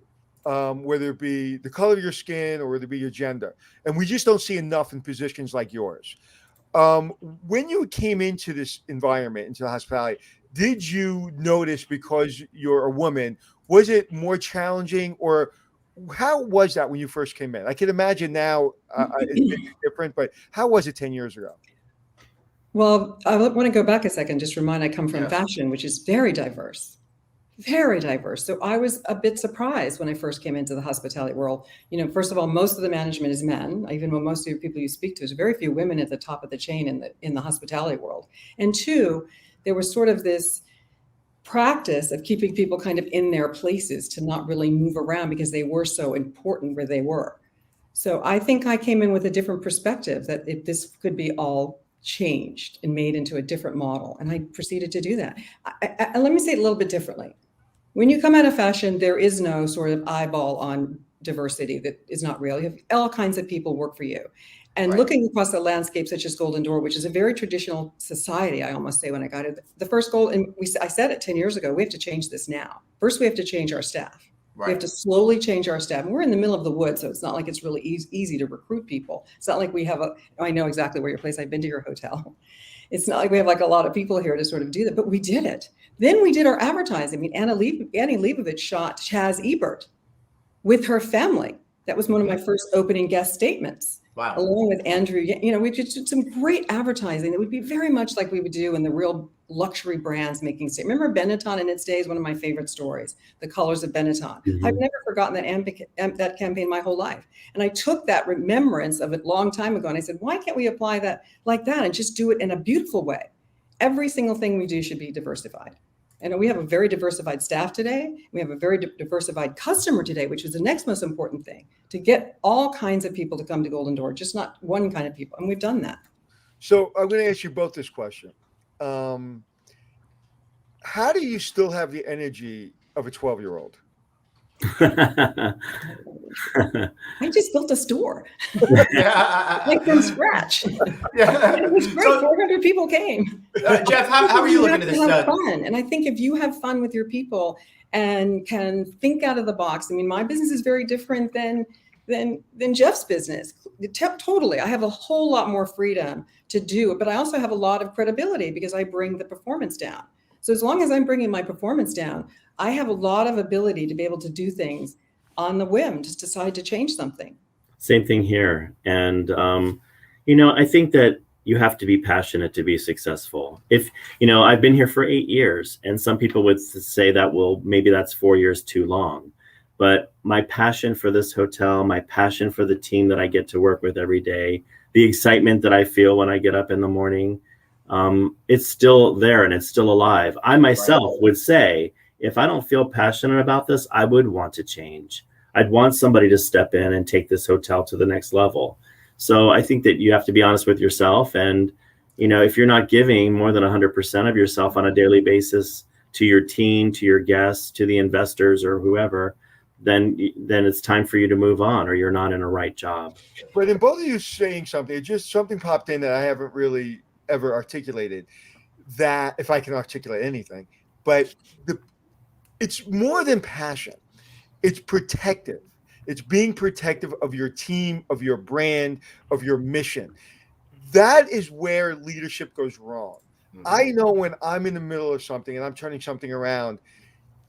S2: whether it be the color of your skin or whether it be your gender. And we just don't see enough in positions like yours. When you came into this environment, into the hospitality, did you notice, because you're a woman, was it more challenging, or how was that when you first came in? I can imagine now it's different, but how was it 10 years ago?
S3: Well, I want to go back a second, just remind I come from fashion, which is very diverse. Very diverse. So I was a bit surprised when I first came into the hospitality world. First of all, most of the management is men. Even when most of the people you speak to, there's very few women at the top of the chain in the hospitality world. And two, there was sort of this practice of keeping people kind of in their places to not really move around because they were so important where they were. So I think I came in with a different perspective that this could be all changed and made into a different model. And I proceeded to do that. Let me say it a little bit differently. When you come out of fashion, there is no sort of eyeball on diversity that is not real. You have all kinds of people work for you. And looking across the landscape, such as Golden Door, which is a very traditional society, I almost say when I got it, the first goal, and I said it 10 years ago, we have to change this now. First, we have to change our staff. We have to slowly change our staff. And we're in the middle of the woods, so it's not like it's really easy to recruit people. It's not like we have I know exactly where your place, I've been to your hotel. It's not like we have like a lot of people here to sort of do that, but we did it. Then we did our advertising. I mean, Annie Leibovitz shot Chaz Ebert with her family. That was one of my first opening guest statements.
S1: Wow. Along
S3: with Andrew, we did some great advertising that would be very much like we would do in the real luxury brands making statements. Remember Benetton in its days, one of my favorite stories, the colors of Benetton. Mm-hmm. I've never forgotten that campaign my whole life. And I took that remembrance of it a long time ago and I said, why can't we apply that like that and just do it in a beautiful way? Every single thing we do should be diversified. And we have a very diversified staff today. We have a very diversified customer today, which is the next most important thing, to get all kinds of people to come to Golden Door, just not one kind of people. And we've done that.
S2: So I'm going to ask you both this question. How do you still have the energy of a 12-year-old?
S3: I just built a store like from scratch. It was great. 400 people came.
S1: Jeff, how are you looking at this?
S3: Have fun. And I think if you have fun with your people and can think out of the box, I mean, my business is very different than Jeff's business. Totally. I have a whole lot more freedom to do it, but I also have a lot of credibility because I bring the performance down. So as long as I'm bringing my performance down, I have a lot of ability to be able to do things on the whim, just decide to change something.
S4: Same thing here. And, I think that you have to be passionate to be successful. If, I've been here for 8 years and some people would say that, well, maybe that's 4 years too long. But my passion for this hotel, my passion for the team that I get to work with every day, the excitement that I feel when I get up in the morning, it's still there and it's still alive. I myself would say, if I don't feel passionate about this, I would want to change. I'd want somebody to step in and take this hotel to the next level. So I think that you have to be honest with yourself. And, if you're not giving more than 100% of yourself on a daily basis to your team, to your guests, to the investors or whoever, then it's time for you to move on or you're not in a right job.
S2: But in both of you saying something, just something popped in that I haven't really ever articulated, that if I can articulate anything, but it's more than passion. It's protective. It's being protective of your team, of your brand, of your mission. That is where leadership goes wrong. Mm-hmm. I know when I'm in the middle of something and I'm turning something around,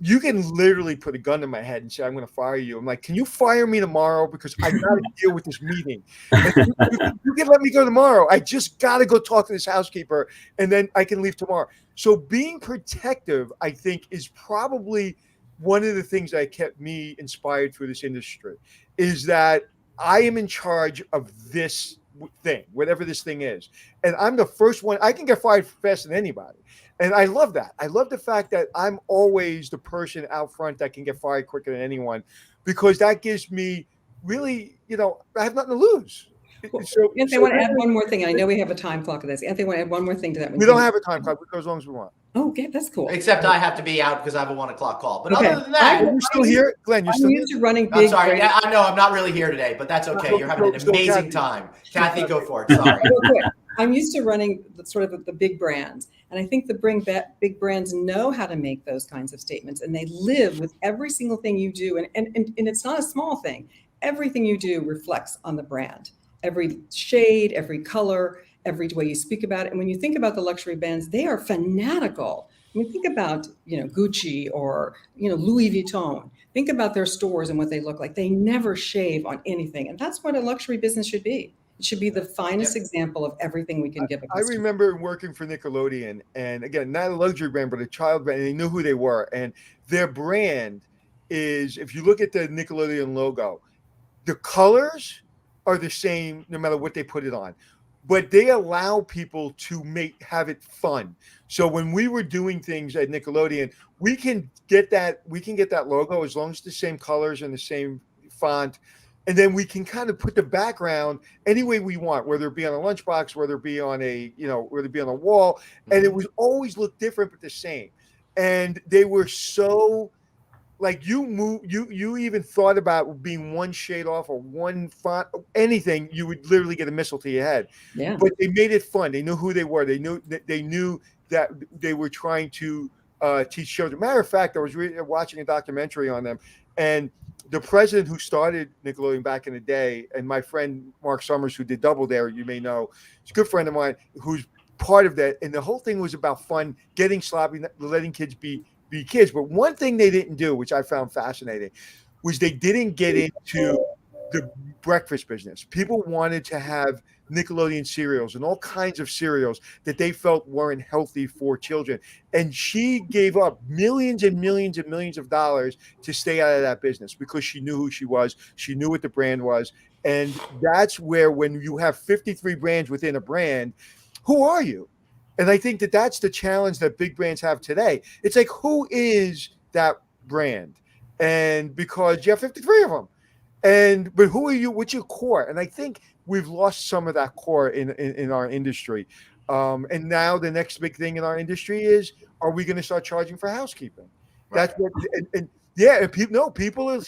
S2: you can literally put a gun to my head and say, I'm going to fire you. I'm like, can you fire me tomorrow? Because I got to deal with this meeting. You can let me go tomorrow. I just got to go talk to this housekeeper and then I can leave tomorrow. So being protective, I think, is probably one of the things that kept me inspired through this industry, is that I am in charge of this thing, whatever this thing is. And I'm the first one. I can get fired faster than anybody. And I love that. I love the fact that I'm always the person out front that can get fired quicker than anyone, because that gives me really, I have nothing to lose.
S3: So, Anthony, I want to add one more thing. I know we have a time clock of this. Anthony, I want to add one more thing to that.
S2: We don't have a time clock. We go as long as we want.
S3: Oh, okay, that's cool.
S1: Except I have to be out because I have a 1 o'clock call. But other than that,
S2: you're still here, Glenn. You're still
S3: used to running big.
S1: I'm sorry. I know I'm not really here today, but that's okay. You're having an amazing time. Kathy, go for it. Sorry.
S3: I'm used to running the big brands, and I think the big brands know how to make those kinds of statements, and they live with every single thing you do, and it's not a small thing. Everything you do reflects on the brand. Every shade, every color, every way you speak about it. And when you think about the luxury brands, they are fanatical. I mean, think about, Gucci or, Louis Vuitton. Think about their stores and what they look like. They never shave on anything. And that's what a luxury business should be. It should be the finest example of everything we can give a customer.
S2: I remember working for Nickelodeon, and again, not a luxury brand, but a child brand, and they knew who they were. And their brand is, if you look at the Nickelodeon logo, the colors are the same no matter what they put it on, but they allow people to have it fun. So when we were doing things at Nickelodeon, we can get that logo as long as it's the same colors and the same font. And then we can kind of put the background any way we want, whether it be on a lunchbox, whether it be on whether it be on a wall. And it would always look different, but the same. And they were so like you even thought about being one shade off or one font, anything, you would literally get a missile to your head.
S3: Yeah.
S2: But they made it fun. They knew who they were. They knew that they were trying to teach children. Matter of fact, I was watching a documentary on them, and the president who started Nickelodeon back in the day, and my friend Mark Summers, who did Double Dare, you may know, he's a good friend of mine who's part of that. And the whole thing was about fun, getting sloppy, letting kids be kids. But one thing they didn't do, which I found fascinating, was they didn't get into the breakfast business. People wanted to have Nickelodeon cereals and all kinds of cereals that they felt weren't healthy for children. And she gave up millions and millions and millions of dollars to stay out of that business because she knew who she was. She knew what the brand was. And that's where, when you have 53 brands within a brand, who are you? And I think that that's the challenge that big brands have today. It's like, who is that brand? And because you have 53 of them. But who are you? What's your core? And I think we've lost some of that core in our industry. And now the next big thing in our industry is, are we going to start charging for housekeeping? Right. That's what, and people are,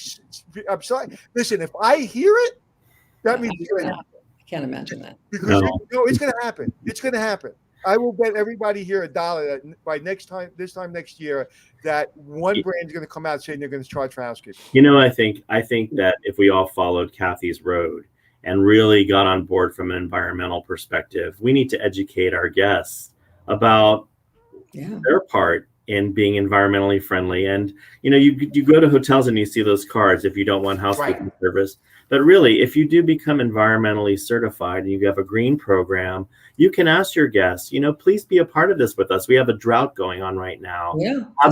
S2: I'm sorry. Listen, if I hear it, that means it's going to happen.
S3: I can't imagine that.
S2: Because it's going to happen. It's going to happen. I will bet everybody here $1 that by this time next year, that one brand is going to come out saying they're going to charge for housekeeping.
S4: I think that if we all followed Kathy's road and really got on board from an environmental perspective, we need to educate our guests about their part in being environmentally friendly. And you go to hotels and you see those cards if you don't want housekeeping service. But really, if you do become environmentally certified and you have a green program, you can ask your guests, please be a part of this with us. We have a drought going on right now.
S3: Yeah.
S4: How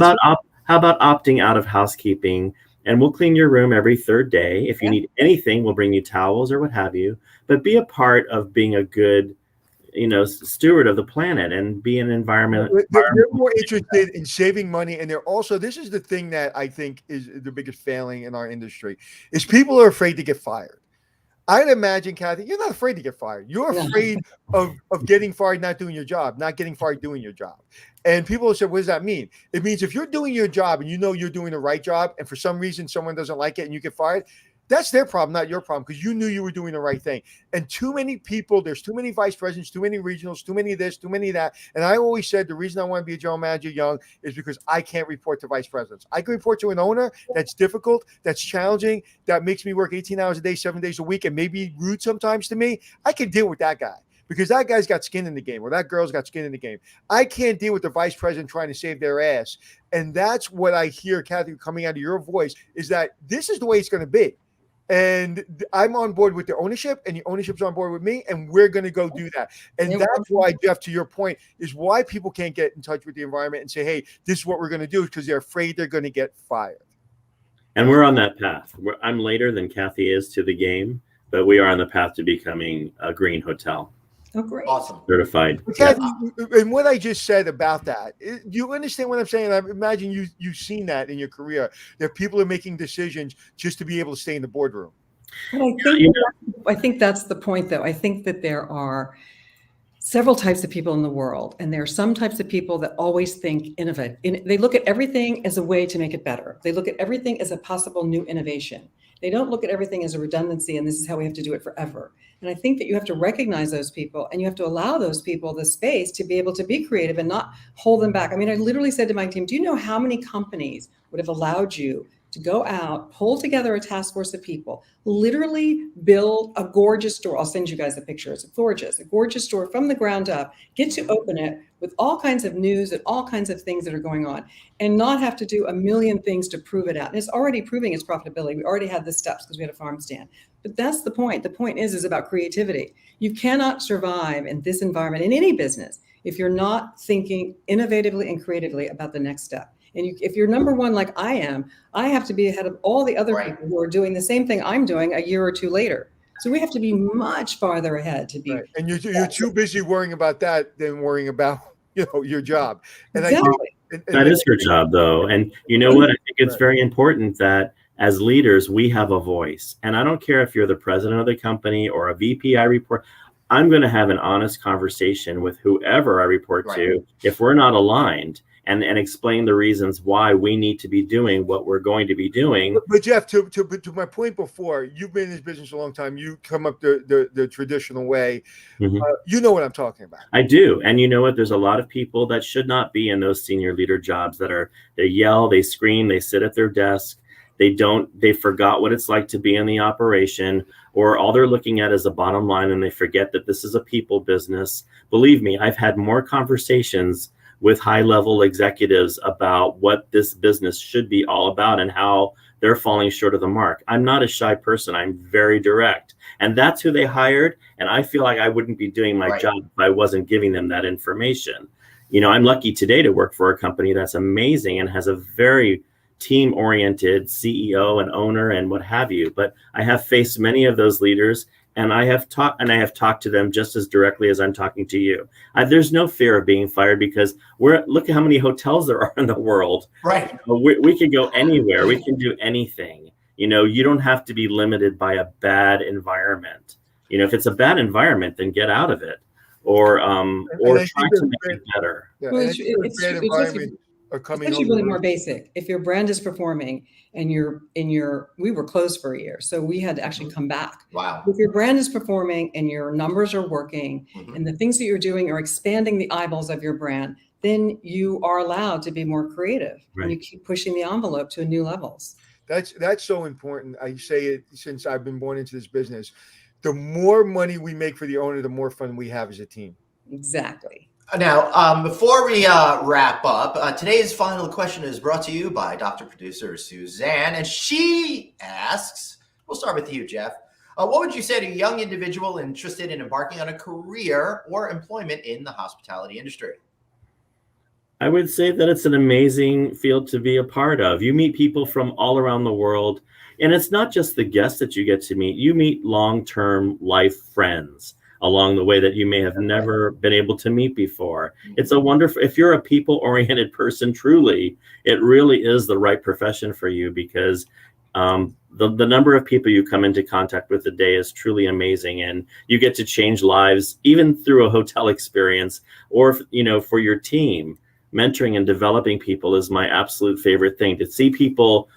S4: about opting out of housekeeping, and we'll clean your room every third day. If you need anything, we'll bring you towels or what have you. But be a part of being a good, steward of the planet and be an environment.
S2: They're more interested in saving money, and they're also, this is the thing that I think is the biggest failing in our industry, is people are afraid to get fired. I'd imagine, Kathy, you're not afraid to get fired. You're afraid of getting fired, not doing your job, not getting fired doing your job. And people say, what does that mean? It means if you're doing your job and you're doing the right job, and for some reason someone doesn't like it and you get fired, that's their problem, not your problem, because you knew you were doing the right thing. And too many people, there's too many vice presidents, too many regionals, too many of this, too many of that. And I always said the reason I want to be a general manager young is because I can't report to vice presidents. I can report to an owner. That's difficult, that's challenging, that makes me work 18 hours a day, 7 days a week, and maybe rude sometimes to me. I can deal with that guy, because that guy's got skin in the game, or that girl's got skin in the game. I can't deal with the vice president trying to save their ass. And that's what I hear, Kathy, coming out of your voice, is that this is the way it's going to be. And I'm on board with the ownership, and the ownership's on board with me, and we're going to go do that. And that's why, Jeff, to your point, is why people can't get in touch with the environment and say, hey, this is what we're going to do, because they're afraid they're going to get fired.
S4: And we're on that path. I'm later than Kathy is to the game, but we are on the path to becoming a green hotel.
S3: Oh, great.
S1: Awesome.
S4: Certified.
S2: Kathy, and what I just said about that, do you understand what I'm saying? I imagine you've seen that in your career, that people are making decisions just to be able to stay in the boardroom.
S3: But I think that's the point, though. I think that there are several types of people in the world, and there are some types of people that always think innovate. They look at everything as a way to make it better. They look at everything as a possible new innovation. They don't look at everything as a redundancy, and this is how we have to do it forever. And I think that you have to recognize those people, and you have to allow those people the space to be able to be creative and not hold them back. I mean, I literally said to my team, do you know how many companies would have allowed you to go out, pull together a task force of people, literally build a gorgeous store? I'll send you guys the picture. It's gorgeous, a gorgeous store from the ground up, get to open it with all kinds of news and all kinds of things that are going on, and not have to do a million things to prove it out. And it's already proving its profitability. We already had the steps because we had a farm stand. But that's the point. The point is about creativity. You cannot survive in this environment, in any business, if you're not thinking innovatively and creatively about the next step. And if you're number one, like I am, I have to be ahead of all the other people who are doing the same thing I'm doing a year or two later. So we have to be much farther ahead to be.
S2: Right. And you're too busy worrying about that than worrying about your job. And
S3: exactly.
S4: That is her job, though. And you know what? I think it's very important that as leaders, we have a voice. And I don't care if you're the president of the company or a VP I report. I'm going to have an honest conversation with whoever I report to if we're not aligned. and explain the reasons why we need to be doing what we're going to be doing.
S2: But Jeff, to my point before, you've been in this business a long time. You come up the traditional way.
S4: Mm-hmm.
S2: You know what I'm talking about.
S4: I do. And you know what? There's a lot of people that should not be in those senior leader jobs they yell, they scream, they sit at their desk. They forgot what it's like to be in the operation, or all they're looking at is the bottom line, and they forget that this is a people business. Believe me, I've had more conversations with high-level executives about what this business should be all about and how they're falling short of the mark. I'm not a shy person. I'm very direct. And that's who they hired. And I feel like I wouldn't be doing my job if I wasn't giving them that information. You know, I'm lucky today to work for a company that's amazing and has a very team-oriented CEO and owner and what have you. But I have faced many of those leaders, and I have talked to them just as directly as I'm talking to you. There's no fear of being fired because look at how many hotels there are in the world.
S1: Right.
S4: We can go anywhere. We can do anything. You know, you don't have to be limited by a bad environment. You know, if it's a bad environment, then get out of it, or try to make it better.
S2: Yeah,
S3: Well,
S2: it's bad environment.
S3: It's actually really more basic. If your brand is performing and we were closed for a year, so we had to actually come back.
S1: Wow.
S3: If your brand is performing and your numbers are working and the things that you're doing are expanding the eyeballs of your brand, then you are allowed to be more creative and you keep pushing the envelope to new levels.
S2: That's so important. I say it since I've been born into this business. The more money we make for the owner, the more fun we have as a team.
S3: Exactly.
S1: Now, before we wrap up, today's final question is brought to you by Dr. Producer Suzanne, and she asks, we'll start with you, Jeff. What would you say to a young individual interested in embarking on a career or employment in the hospitality industry?
S4: I would say that it's an amazing field to be a part of. You meet people from all around the world, and it's not just the guests that you get to meet. You meet long-term life friends along the way that you may have never been able to meet before. It's a wonderful, if you're a people-oriented person, truly, it really is the right profession for you, because the number of people you come into contact with a day is truly amazing, and you get to change lives even through a hotel experience, or, you know, for your team. Mentoring and developing people is my absolute favorite thing. To see people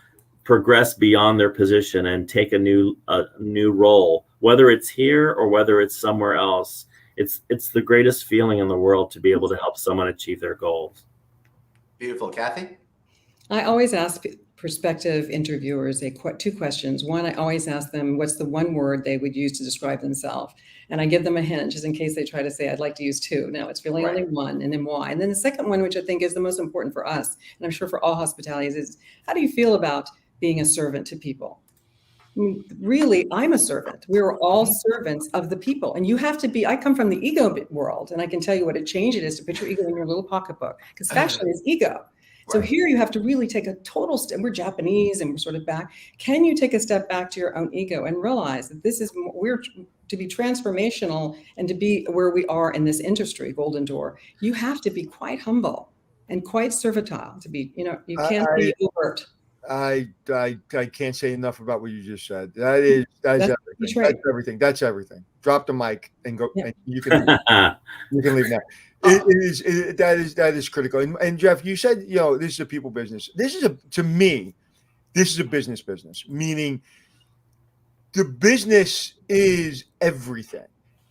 S4: progress beyond their position and take a new role, whether it's here or whether it's somewhere else, it's the greatest feeling in the world to be able to help someone achieve their goals.
S1: Beautiful. Kathy?
S3: I always ask prospective interviewers two questions. One, I always ask them what's the one word they would use to describe themselves. And I give them a hint just in case they try to say, I'd like to use two. No, it's really only one, and then why. And then the second one, which I think is the most important for us, and I'm sure for all hospitalities, is how do you feel about being a servant to people? I mean, really, I'm a servant. We're all servants of the people. And you have to be, I come from the ego world, and I can tell you what a change it is to put your ego in your little pocketbook, because fashion is ego. So here you have to really take a total step. We're Japanese and we're sort of back. Can you take a step back to your own ego and realize that we're to be transformational and to be where we are in this industry, Golden Door, you have to be quite humble and quite servile to be, you can't be overt.
S2: I can't say enough about what you just said. That's everything. That's everything. That's everything. Drop the mic and go. Yeah. And you can leave now. That is critical. And Jeff, you said, this is a people business. To me, this is a business, meaning the business is everything.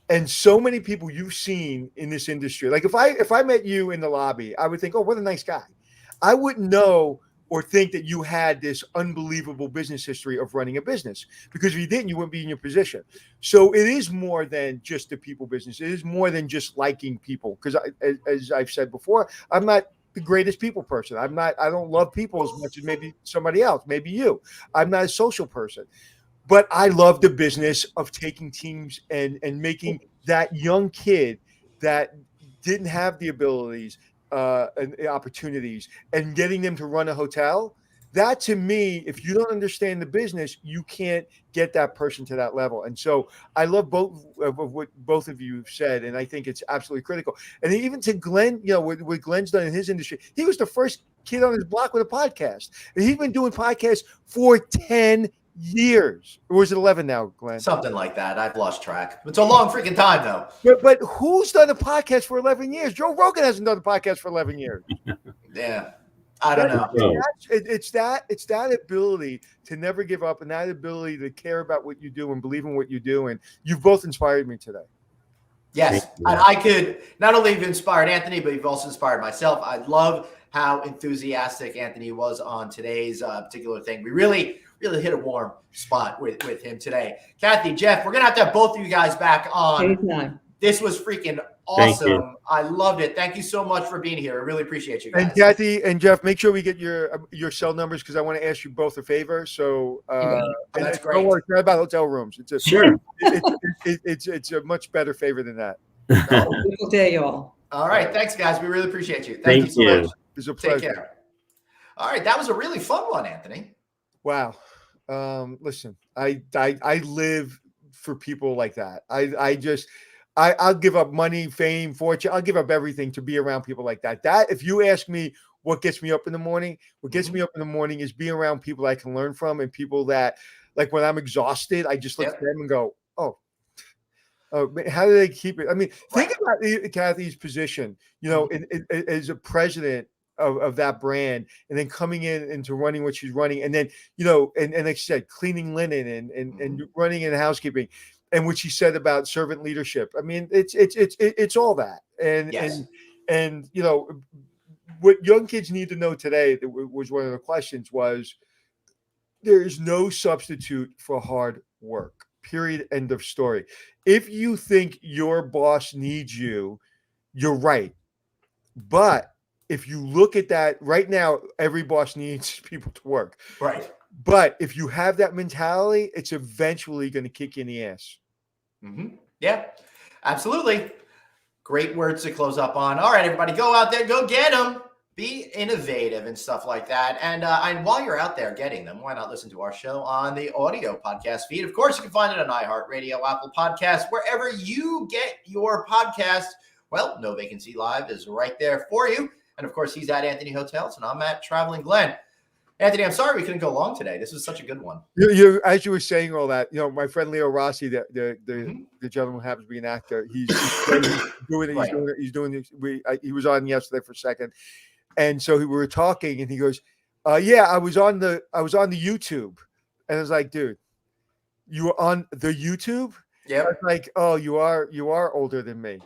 S2: And so many people you've seen in this industry, like if I met you in the lobby, I would think, oh, what a nice guy. I wouldn't know or think that you had this unbelievable business history of running a business, because if you didn't, you wouldn't be in your position. So it is more than just the people business. It is more than just liking people. Because as I've said before, I'm not the greatest people person. I don't love people as much as maybe somebody else, maybe you. I'm not a social person, but I love the business of taking teams and making that young kid that didn't have the abilities and opportunities and getting them to run a hotel. That, to me, if you don't understand the business, you can't get that person to that level. And so I love both of what both of you have said, and I think it's absolutely critical. And even to Glenn, what Glenn's done in his industry, he was the first kid on his block with a podcast, and he's been doing podcasts for 10 years. Or was it 11 now, Glenn?
S1: Something like that. I've lost track. It's a long freaking time, though.
S2: But who's done a podcast for 11 years? Joe Rogan hasn't done a podcast for 11 years.
S1: Yeah. I don't know.
S2: It's that ability to never give up and that ability to care about what you do and believe in what you do. And you've both inspired me today.
S1: Yes. And I could not only have inspired Anthony, but you've also inspired myself. I love how enthusiastic Anthony was on today's particular thing. We really hit a warm spot with him today. Kathy, Jeff, we're going to have both of you guys back on.
S3: Anytime.
S1: This was freaking awesome. I loved it. Thank you so much for being here. I really appreciate you guys.
S2: And Kathy and Jeff, make sure we get your cell numbers because I want to ask you both a favor. So
S1: that's great.
S2: Don't worry, it's not about hotel rooms. It's
S4: sure.
S2: It's a much better favor than that.
S3: Beautiful day, y'all.
S1: All right. Thanks, guys. We really appreciate you.
S4: Thank
S1: you so
S4: you.
S1: much.
S2: It's a pleasure.
S1: Take care. All right. That was a really fun one, Anthony.
S2: Wow. Listen, I live for people like that. I'll give up money, fame, fortune. I'll give up everything to be around people like that. That, if you ask me what gets me up in the morning, what gets me up in the morning is being around people I can learn from and people that, like when I'm exhausted, I just look at them and go, oh, how do they keep it? I mean, think about Kathy's position, as a president of that brand, and then coming into running what she's running, and then and like she said, cleaning linen and running in housekeeping, and what she said about servant leadership. I mean, it's all that, and what young kids need to know today, that was one of the questions, was there is no substitute for hard work. Period. End of story. If you think your boss needs you, you're right. But if you look at that right now, every boss needs people to work.
S1: Right.
S2: But if you have that mentality, it's eventually going to kick you in the ass.
S1: Mm-hmm. Yeah, absolutely. Great words to close up on. All right, everybody, go out there, go get them. Be innovative and stuff like that. And while you're out there getting them, why not listen to our show on the audio podcast feed? Of course, you can find it on iHeartRadio, Apple Podcasts, wherever you get your podcast. Well, No Vacancy Live is right there for you. And of course, he's at Anthony Hotels, and I'm at Traveling Glenn. Anthony, I'm sorry we couldn't go long today. This was such a good one.
S2: You as you were saying all that, my friend Leo Rossi, the gentleman who happens to be an actor, he's doing it. He's doing this. He was on yesterday for a second, and so we were talking, and he goes, "Yeah, I was on the YouTube," and I was like, "Dude, you were on the YouTube?"
S1: Yeah.
S2: I was like, "Oh, you are older than me."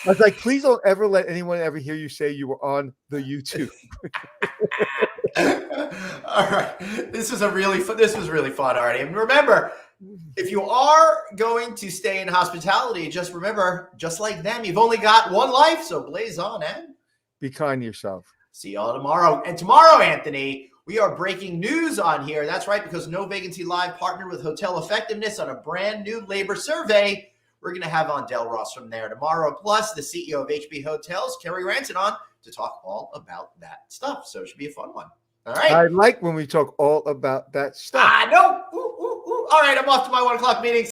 S2: I was like, "Please don't ever let anyone ever hear you say you were on the YouTube."
S1: All right. This was really fun already. And remember, if you are going to stay in hospitality, just remember, just like them, you've only got one life. So blaze on and
S2: be kind to yourself.
S1: See y'all tomorrow. And tomorrow, Anthony, we are breaking news on here. That's right, because No Vacancy Live partnered with Hotel Effectiveness on a brand new labor survey. We're going to have on Del Ross from there tomorrow, plus the CEO of HB Hotels, Kerry Ranson, on to talk all about that stuff. So it should be a fun one. All right.
S2: I like when we talk all about that stuff.
S1: I know. All right, I'm off to my 1:00 meeting.